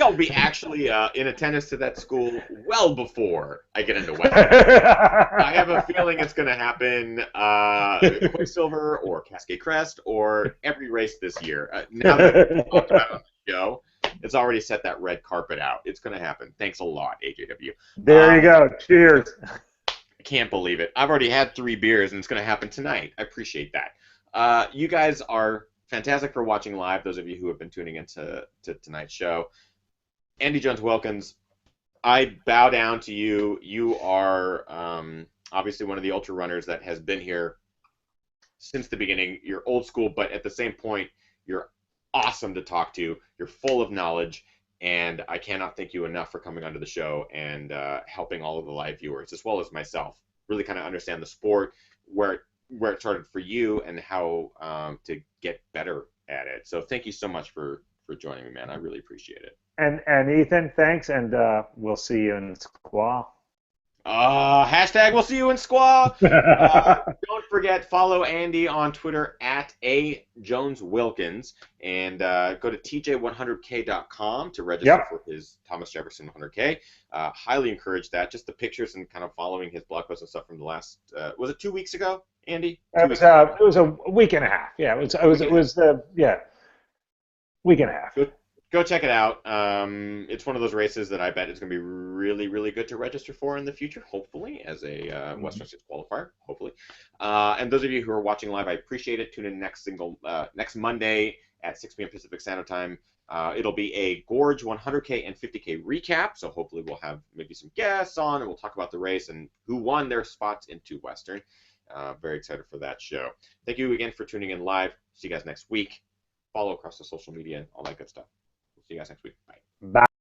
I'll be actually in attendance to that school well before I get into Western. I have a feeling it's going to happen Quicksilver or Cascade Crest or every race this year. Now that we've talked about it on the show, it's already set that red carpet out. It's going to happen. Thanks a lot, AJW. There you go. Cheers. I can't believe it. I've already had 3 beers, and it's going to happen tonight. I appreciate that. You guys are fantastic for watching live, those of you who have been tuning into tonight's show. Andy Jones-Wilkins, I bow down to you. You are obviously one of the ultra runners that has been here since the beginning. You're old school, but at the same point, you're awesome to talk to. You're full of knowledge, and I cannot thank you enough for coming onto the show and helping all of the live viewers, as well as myself, really kind of understand the sport, where it started for you, and how to get better at it. So thank you so much for joining me, man. I really appreciate it. And Ethan, thanks, and we'll see you in Squaw. Hashtag we'll see you in Squaw. Don't forget, follow Andy on Twitter at @AJonesWilkins, and go to tj100k.com to register for his Thomas Jefferson 100K. Highly encourage that. Just the pictures and kind of following his blog posts and stuff from the last, was it 2 weeks ago, Andy? It was a week and a half. Yeah, it was week and a half. Go check it out. It's one of those races that I bet is going to be really, really good to register for in the future, hopefully, as a Western States qualifier, hopefully. And those of you who are watching live, I appreciate it. Tune in next Monday at 6 p.m. Pacific Standard Time. It'll be a Gorge 100K and 50K recap, so hopefully we'll have maybe some guests on, and we'll talk about the race and who won their spots into Western. Very excited for that show. Thank you again for tuning in live. See you guys next week. Follow across the social media and all that good stuff. See you guys next week. Bye. Bye.